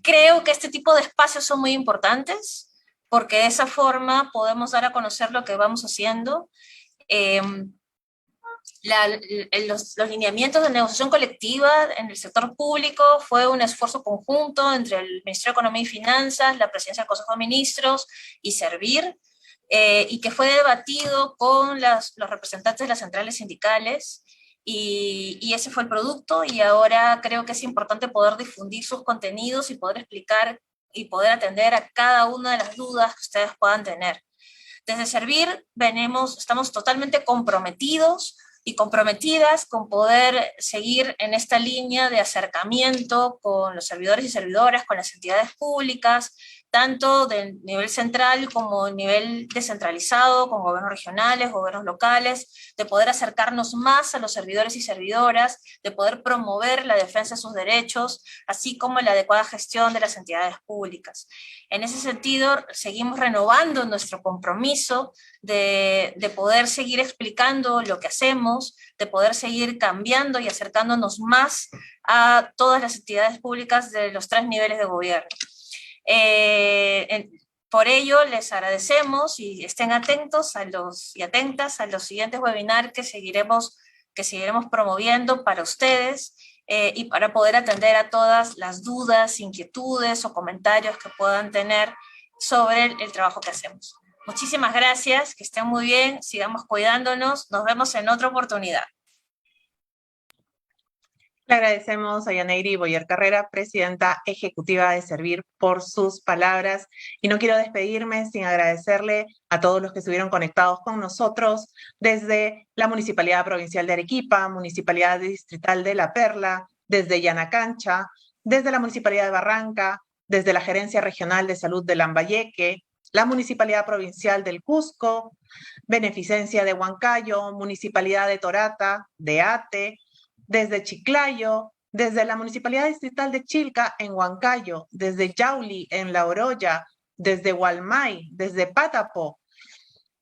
C: Creo que este tipo de espacios son muy importantes porque de esa forma podemos dar a conocer lo que vamos haciendo. Los lineamientos de negociación colectiva en el sector público fue un esfuerzo conjunto entre el Ministerio de Economía y Finanzas, la Presidencia del Consejo de Ministros y Servir, y que fue debatido con los representantes de las centrales sindicales. Y ese fue el producto, y ahora creo que es importante poder difundir sus contenidos y poder explicar y poder atender a cada una de las dudas que ustedes puedan tener. Desde Servir estamos totalmente comprometidos y comprometidas con poder seguir en esta línea de acercamiento con los servidores y servidoras, con las entidades públicas, tanto de nivel central como de nivel descentralizado, con gobiernos regionales, gobiernos locales, de poder acercarnos más a los servidores y servidoras, de poder promover la defensa de sus derechos, así como la adecuada gestión de las entidades públicas. En ese sentido, seguimos renovando nuestro compromiso de poder seguir explicando lo que hacemos, de poder seguir cambiando y acercándonos más a todas las entidades públicas de los 3 niveles de gobierno. Por ello, les agradecemos y estén atentos y atentas a los siguientes webinars que seguiremos promoviendo para ustedes y para poder atender a todas las dudas, inquietudes o comentarios que puedan tener sobre el trabajo que hacemos. Muchísimas gracias, que estén muy bien, sigamos cuidándonos, nos vemos en otra oportunidad.
A: Le agradecemos a Yaneiri Boyer Carrera, presidenta ejecutiva de Servir, por sus palabras. Y no quiero despedirme sin agradecerle a todos los que estuvieron conectados con nosotros desde la Municipalidad Provincial de Arequipa, Municipalidad Distrital de La Perla, desde Yanacancha, desde la Municipalidad de Barranca, desde la Gerencia Regional de Salud de Lambayeque, la Municipalidad Provincial del Cusco, Beneficencia de Huancayo, Municipalidad de Torata, de Ate, desde Chiclayo, desde la Municipalidad Distrital de Chilca en Huancayo, desde Yauli en La Oroya, desde Hualmay, desde Patapo,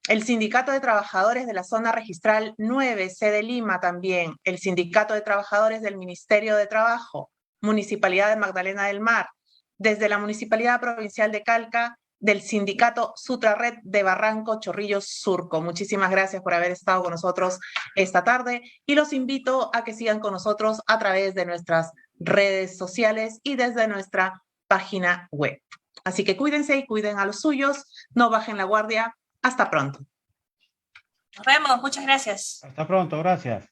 A: el Sindicato de Trabajadores de la Zona Registral 9, sede Lima también, el Sindicato de Trabajadores del Ministerio de Trabajo, Municipalidad de Magdalena del Mar, desde la Municipalidad Provincial de Calca, del Sindicato Sutrared de Barranco Chorrillos Surco. Muchísimas gracias por haber estado con nosotros esta tarde y los invito a que sigan con nosotros a través de nuestras redes sociales y desde nuestra página web. Así que cuídense y cuiden a los suyos, no bajen la guardia. Hasta pronto.
C: Nos vemos, muchas gracias.
B: Hasta pronto, gracias.